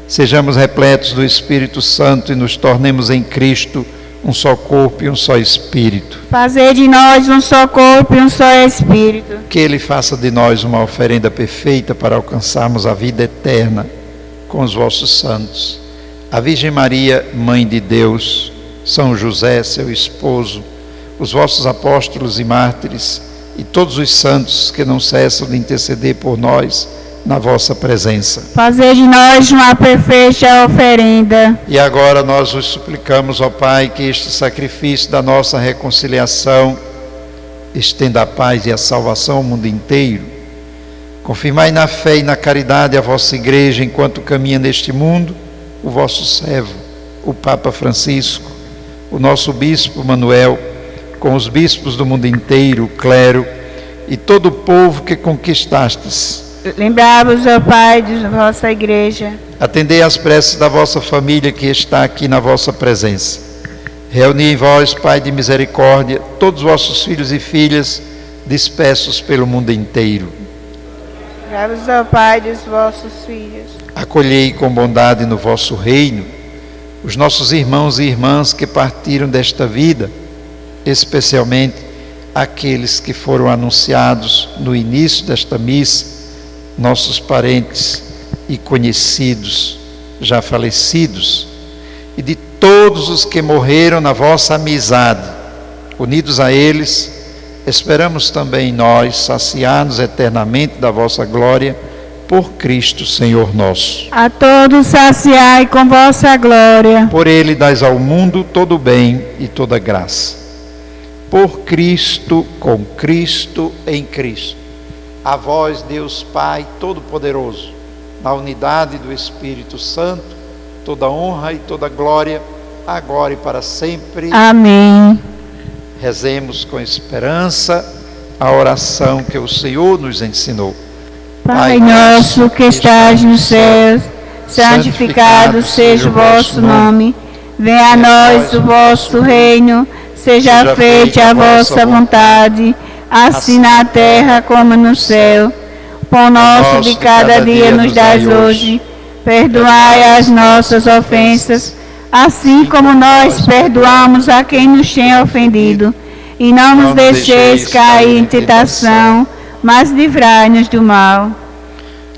sejamos repletos do Espírito Santo e nos tornemos em Cristo um só corpo e um só Espírito. Fazei de nós um só corpo e um só Espírito. Que Ele faça de nós uma oferenda perfeita para alcançarmos a vida eterna com os vossos santos. A Virgem Maria, Mãe de Deus, São José, seu esposo, os vossos apóstolos e mártires e todos os santos que não cessam de interceder por nós na vossa presença. Fazei de nós uma perfeita oferenda. E agora nós vos suplicamos, ó Pai, que este sacrifício da nossa reconciliação estenda a paz e a salvação ao mundo inteiro. Confirmai na fé e na caridade a vossa igreja enquanto caminha neste mundo o vosso servo, o Papa Francisco, o nosso bispo Manuel, com os bispos do mundo inteiro, o clero e todo o povo que conquistastes. Lembrai-vos, ó Pai, de vossa igreja. Atendei às preces da vossa família que está aqui na vossa presença. Reuni em vós, Pai de misericórdia, todos os vossos filhos e filhas dispersos pelo mundo inteiro. Lembrai-vos, ó Pai, dos vossos filhos. Acolhei com bondade no vosso reino os nossos irmãos e irmãs que partiram desta vida, especialmente aqueles que foram anunciados no início desta missa, nossos parentes e conhecidos já falecidos, e de todos os que morreram na vossa amizade. Unidos a eles, esperamos também nós saciar-nos eternamente da vossa glória por Cristo Senhor nosso. A todos saciai com vossa glória. Por Ele dais ao mundo todo o bem e toda a graça. Por Cristo, com Cristo, em Cristo. A vós, Deus Pai Todo-Poderoso, na unidade do Espírito Santo, toda honra e toda glória, agora e para sempre. Amém. Rezemos com esperança a oração que o Senhor nos ensinou. Pai nosso que estás nos céus, santificado seja o vosso nome. Venha a nós o vosso reino. Seja feita a vossa vontade, assim na terra como no céu. O pão nosso de cada dia nos dai hoje. Perdoai as nossas ofensas, assim como nós perdoamos a quem nos tem ofendido. E não nos deixeis cair em tentação, mas livrai-nos do mal.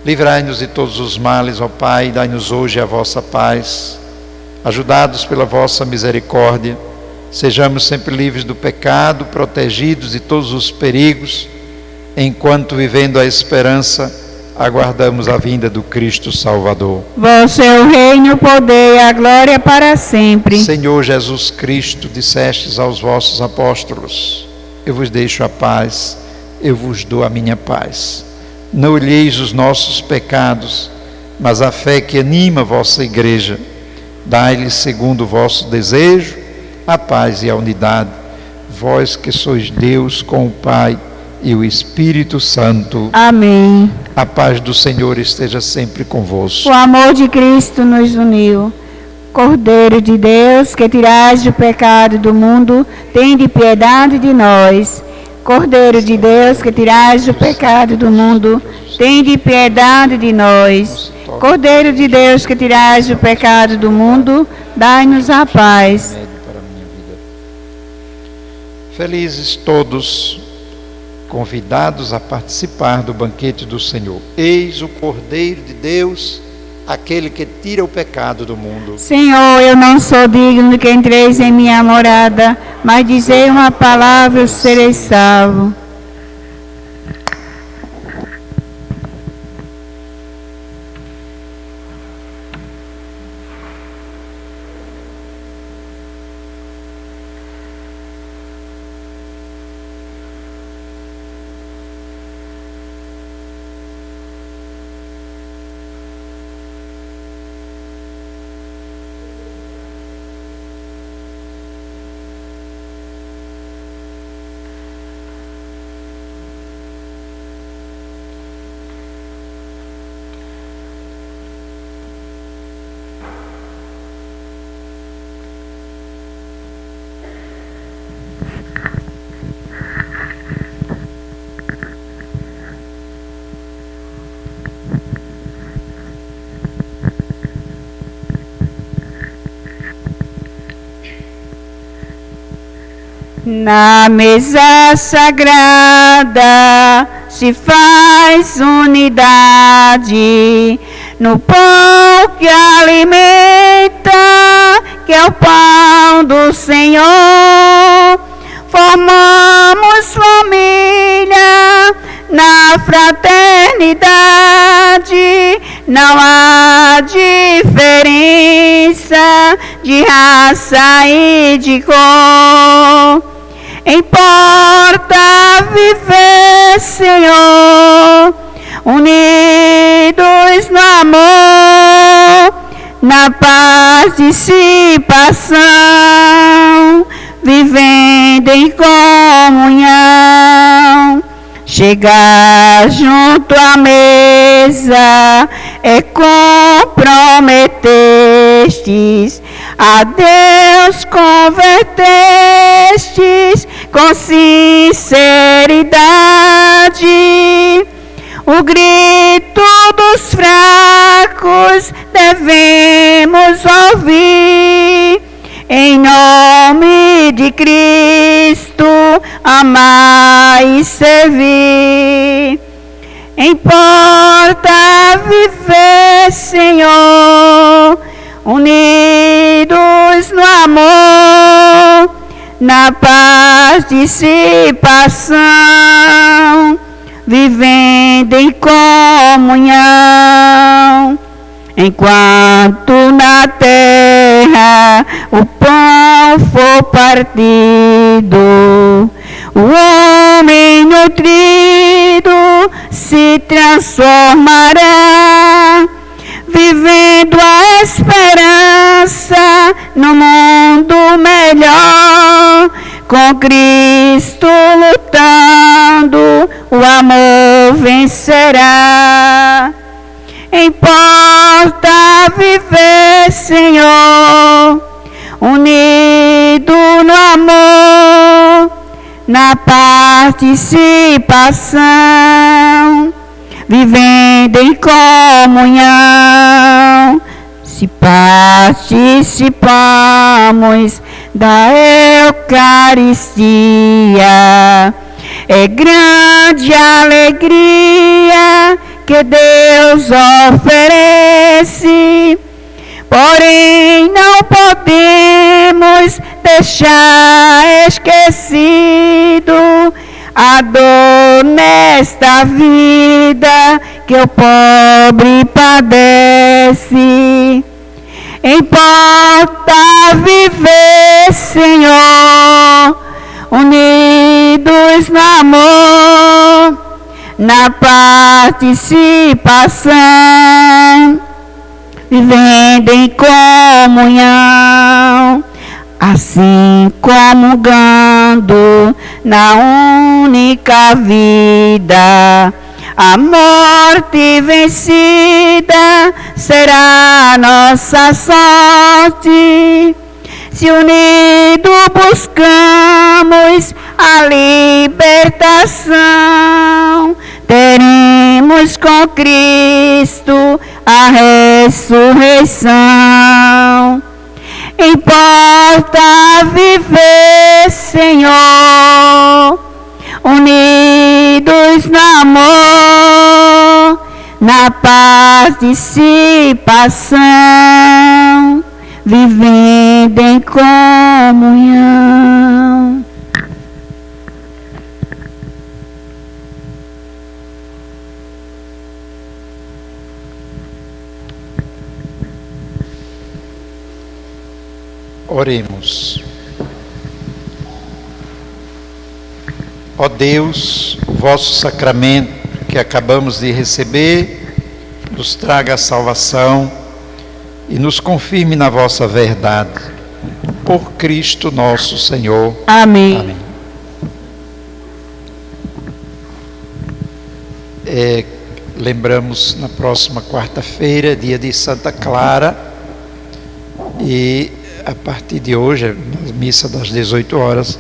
Livrai-nos de todos os males, ó Pai, e dai-nos hoje a vossa paz. Ajudados pela vossa misericórdia, sejamos sempre livres do pecado, protegidos de todos os perigos, enquanto, vivendo a esperança, aguardamos a vinda do Cristo Salvador. Vosso é o reino, o poder e a glória para sempre. Senhor Jesus Cristo, dissestes aos vossos apóstolos: eu vos deixo a paz, eu vos dou a minha paz. Não olheis os nossos pecados, mas a fé que anima a vossa igreja. Dai-lhe, segundo o vosso desejo, a paz e a unidade, vós que sois Deus com o Pai e o Espírito Santo. Amém. A paz do Senhor esteja sempre convosco. O amor de Cristo nos uniu. Cordeiro de Deus, que tirais o pecado do mundo, tende piedade de nós. Cordeiro de Deus, que tirais o pecado do mundo, tende piedade de nós. Cordeiro de Deus, que tirais o pecado do mundo, dai-nos a paz. Felizes todos convidados a participar do banquete do Senhor. Eis o Cordeiro de Deus, aquele que tira o pecado do mundo. Senhor, eu não sou digno de que entreis em minha morada, mas dizei uma palavra e serei salvo. Na mesa sagrada se faz unidade, no pão que alimenta, que é o pão do Senhor. Formamos família na fraternidade, não há diferença de raça e de cor. Importa viver, Senhor, unidos no amor, na participação, vivendo em comunhão. Chegar junto à mesa é comprometestes, a Deus convertestes com sinceridade. O grito dos fracos devemos ouvir. Em nome de Cristo, amar e servir. Importa viver, Senhor, unidos no amor, na participação, vivendo em comunhão. Enquanto na terra o pão for partido, o homem nutrido se transformará, vivendo a esperança no mundo melhor. Com Cristo lutando, o amor vencerá. Importa viver, Senhor, unido no amor, na participação, vivendo em comunhão. Se participamos da Eucaristia, é grande alegria que Deus oferece. Porém, não podemos deixar esquecido a dor nesta vida que o pobre padece. Importa viver, Senhor, unidos no amor, na participação, vivendo em comunhão, assim comungando na única vida, A morte vencida será nossa sorte. Se unido buscamos a libertação, teremos com Cristo a ressurreição. Importa viver, Senhor, unidos no amor, na participação, vivendo em comunhão. Oremos. Ó Deus, o vosso sacramento que acabamos de receber, nos traga a salvação e nos confirme na vossa verdade. Por Cristo nosso Senhor. Amém. Amém. Lembramos na próxima quarta-feira, dia de Santa Clara, e a partir de hoje, na missa das 18 horas,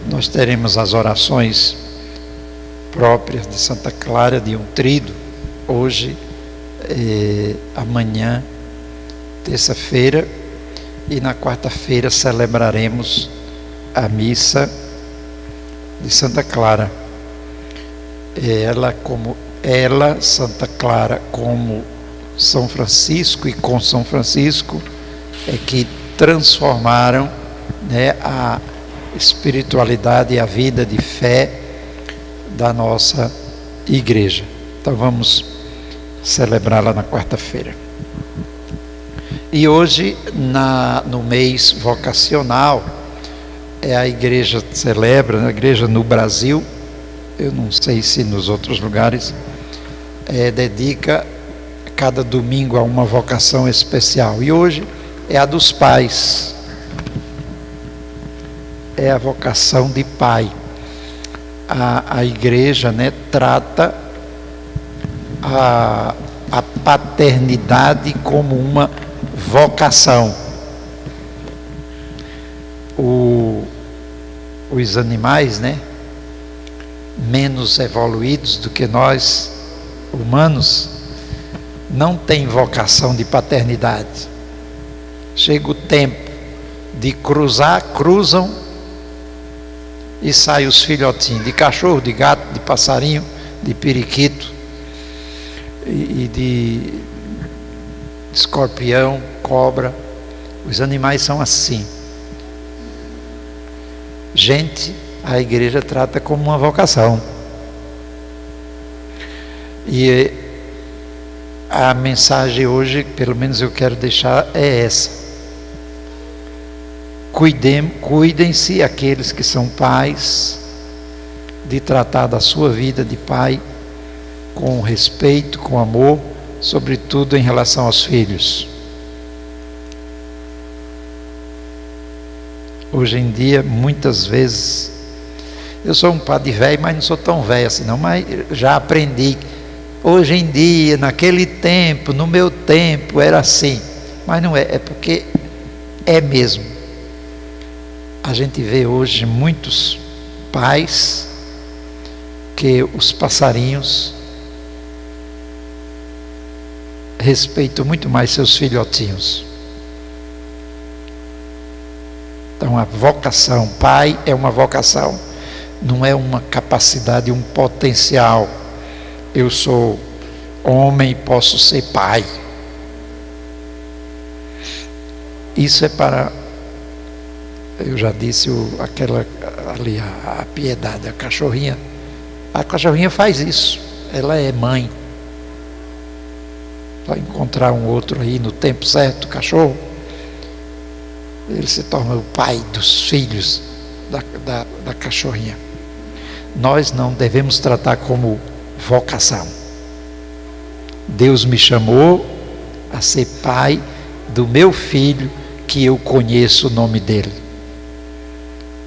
nós teremos as orações próprias de Santa Clara, de um tríduo, hoje, amanhã, terça-feira, e na quarta-feira celebraremos a missa de Santa Clara. Santa Clara, como São Francisco e com São Francisco, é que transformaram, né, a espiritualidade e a vida de fé da nossa igreja. Então vamos celebrá-la na quarta-feira. E hoje, no mês vocacional, a igreja celebra, a igreja no Brasil, eu não sei se nos outros lugares, dedica cada domingo a uma vocação especial. E hoje é a dos pais. É a vocação de pai. A igreja, né, trata a paternidade como uma vocação. Os animais, né, menos evoluídos do que nós, humanos, não têm vocação de paternidade. Chega o tempo de cruzar, cruzam e saem os filhotinhos de cachorro, de gato, de passarinho, de periquito e de escorpião, cobra. Os animais são assim. Gente, a igreja trata como uma vocação. E a mensagem hoje, pelo menos eu quero deixar, é essa. Cuidem-se aqueles que são pais, de tratar da sua vida de pai com respeito, com amor, sobretudo em relação aos filhos. Hoje em dia, muitas vezes, eu sou um padre velho, mas não sou tão velho assim não, mas já aprendi. Hoje em dia, naquele tempo, no meu tempo, era assim. Mas não é, é porque é mesmo. A gente vê hoje muitos pais que os passarinhos respeitam muito mais seus filhotinhos. Então a vocação, pai é uma vocação, não é uma capacidade, um potencial. Eu sou homem e posso ser pai. Isso é para, eu já disse, aquela ali, a piedade, a cachorrinha faz isso, ela é mãe. Vai encontrar um outro aí no tempo certo, cachorro, ele se torna o pai dos filhos da cachorrinha. Nós não devemos tratar como vocação. Deus me chamou a ser pai do meu filho, que eu conheço o nome dele,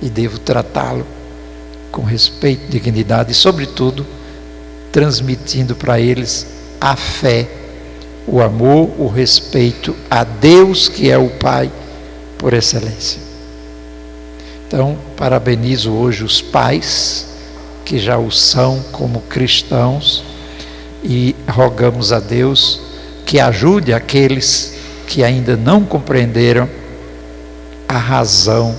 e devo tratá-lo com respeito, dignidade e, sobretudo, transmitindo para eles a fé, o amor, o respeito a Deus, que é o Pai por excelência. Então, parabenizo hoje os pais que já o são como cristãos e rogamos a Deus que ajude aqueles que ainda não compreenderam a razão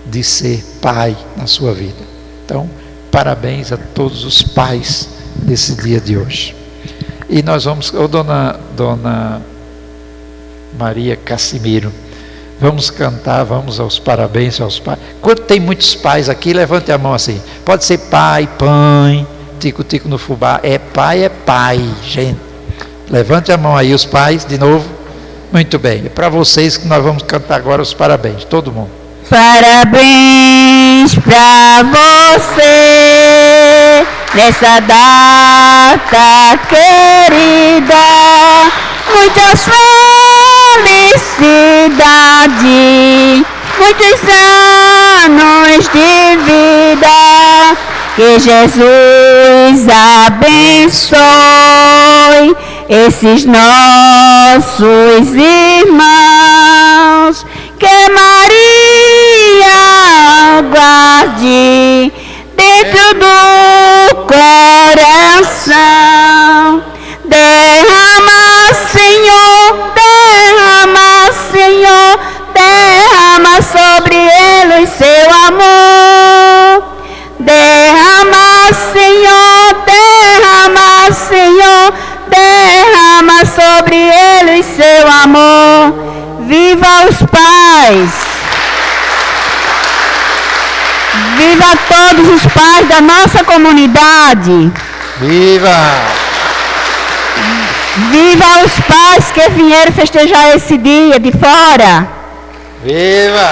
de ser pai na sua vida. Então, parabéns a todos os pais desse dia de hoje. E nós vamos, dona Maria Cassimiro, vamos cantar, vamos aos parabéns aos pais. Quando tem muitos pais aqui, levante a mão assim. Pode ser pai, pãe, tico-tico no fubá. É pai, gente. Levante a mão aí os pais, de novo. Muito bem. É para vocês que nós vamos cantar agora os parabéns. Todo mundo. Parabéns pra você nessa data querida. Muitas felicidades, muitos anos de vida. Que Jesus abençoe esses nossos irmãos. Que Maria guarde dentro do coração. Derrama, Senhor, derrama sobre eles seu amor. Derrama, Senhor, derrama sobre eles seu amor. Viva os pais! Viva todos os pais da nossa comunidade! Viva! Viva os pais que vieram festejar esse dia de fora! Viva!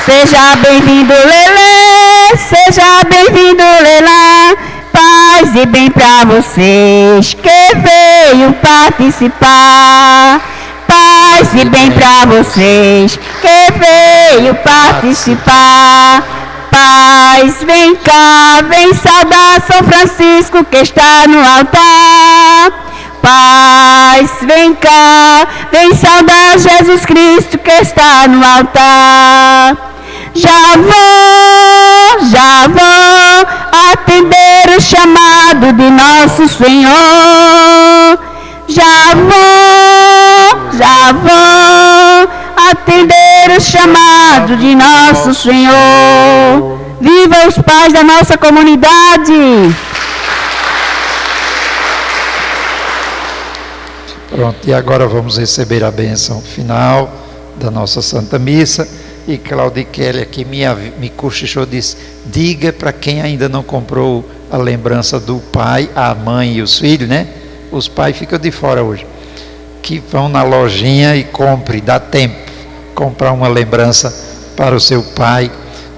Seja bem-vindo, Lelê! Seja bem-vindo, Lelá! Paz e bem pra vocês que veio participar. Paz e bem pra vocês que veio participar. Paz, vem cá, vem saudar São Francisco que está no altar. Paz, vem cá, vem saudar Jesus Cristo que está no altar. Já vou atender o chamado de nosso Senhor. Já vou atender o chamado de nosso Senhor. Viva os pais da nossa comunidade! Pronto, e agora vamos receber a bênção final da nossa Santa Missa. E Claudiquele aqui me cochichou, disse: diga para quem ainda não comprou a lembrança do pai, a mãe e os filhos, né? Os pais ficam de fora hoje, que vão na lojinha e compre, dá tempo, comprar uma lembrança para o seu pai,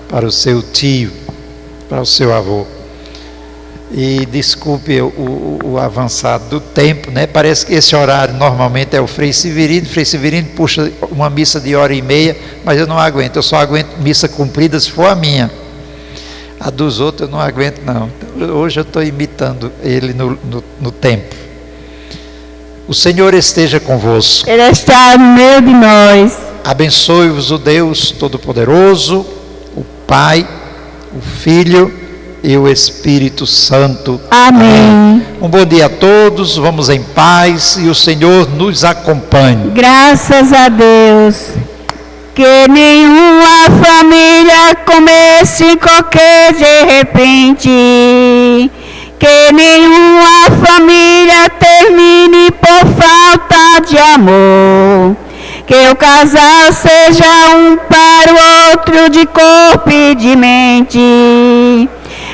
para o seu tio, para o seu avô. E desculpe o avançado do tempo, né? Parece que esse horário normalmente é o Frei Severino. Frei Severino puxa uma missa de 1h30, mas eu não aguento, eu só aguento missa cumprida se for a minha. A dos outros eu não aguento não. Então, hoje eu estou imitando ele no tempo. O Senhor esteja convosco. Ele está no meio de nós. Abençoe-vos o Deus Todo-Poderoso, o Pai, o Filho e o Espírito Santo. Amém. Um bom dia a todos, vamos em paz e o Senhor nos acompanhe. Graças a Deus. Que nenhuma família comece qualquer de repente. Que nenhuma família termine por falta de amor. Que o casal seja um para o outro de corpo e de mente.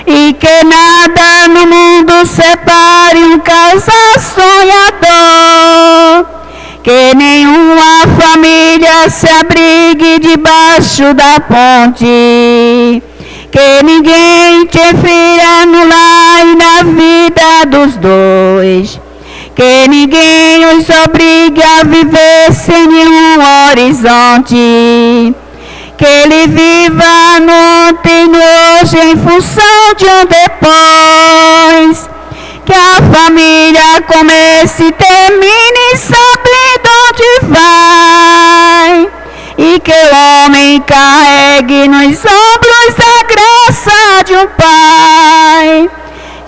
E que nada no mundo separe um casal sonhador. Que nenhuma família se abrigue debaixo da ponte. Que ninguém interfira no lar e na vida dos dois. Que ninguém os obrigue a viver sem nenhum horizonte. Que ele viva no ontem e no hoje em função de um depois. Que a família comece e termine sabendo onde vai. E que o homem carregue nos ombros a graça de um pai.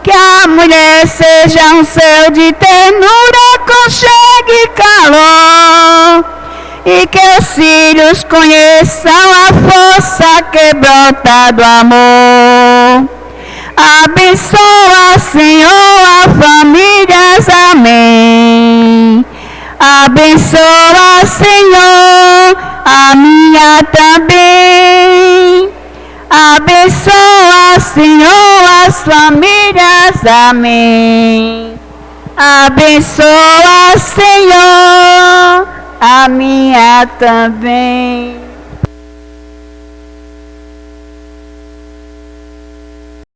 Que a mulher seja um céu de ternura, aconchego e calor. E que os filhos conheçam a força que brota do amor. Abençoa, Senhor, as famílias, amém. Abençoa, Senhor, a minha também. Abençoa, Senhor, as famílias, amém. Abençoa, Senhor, a minha também.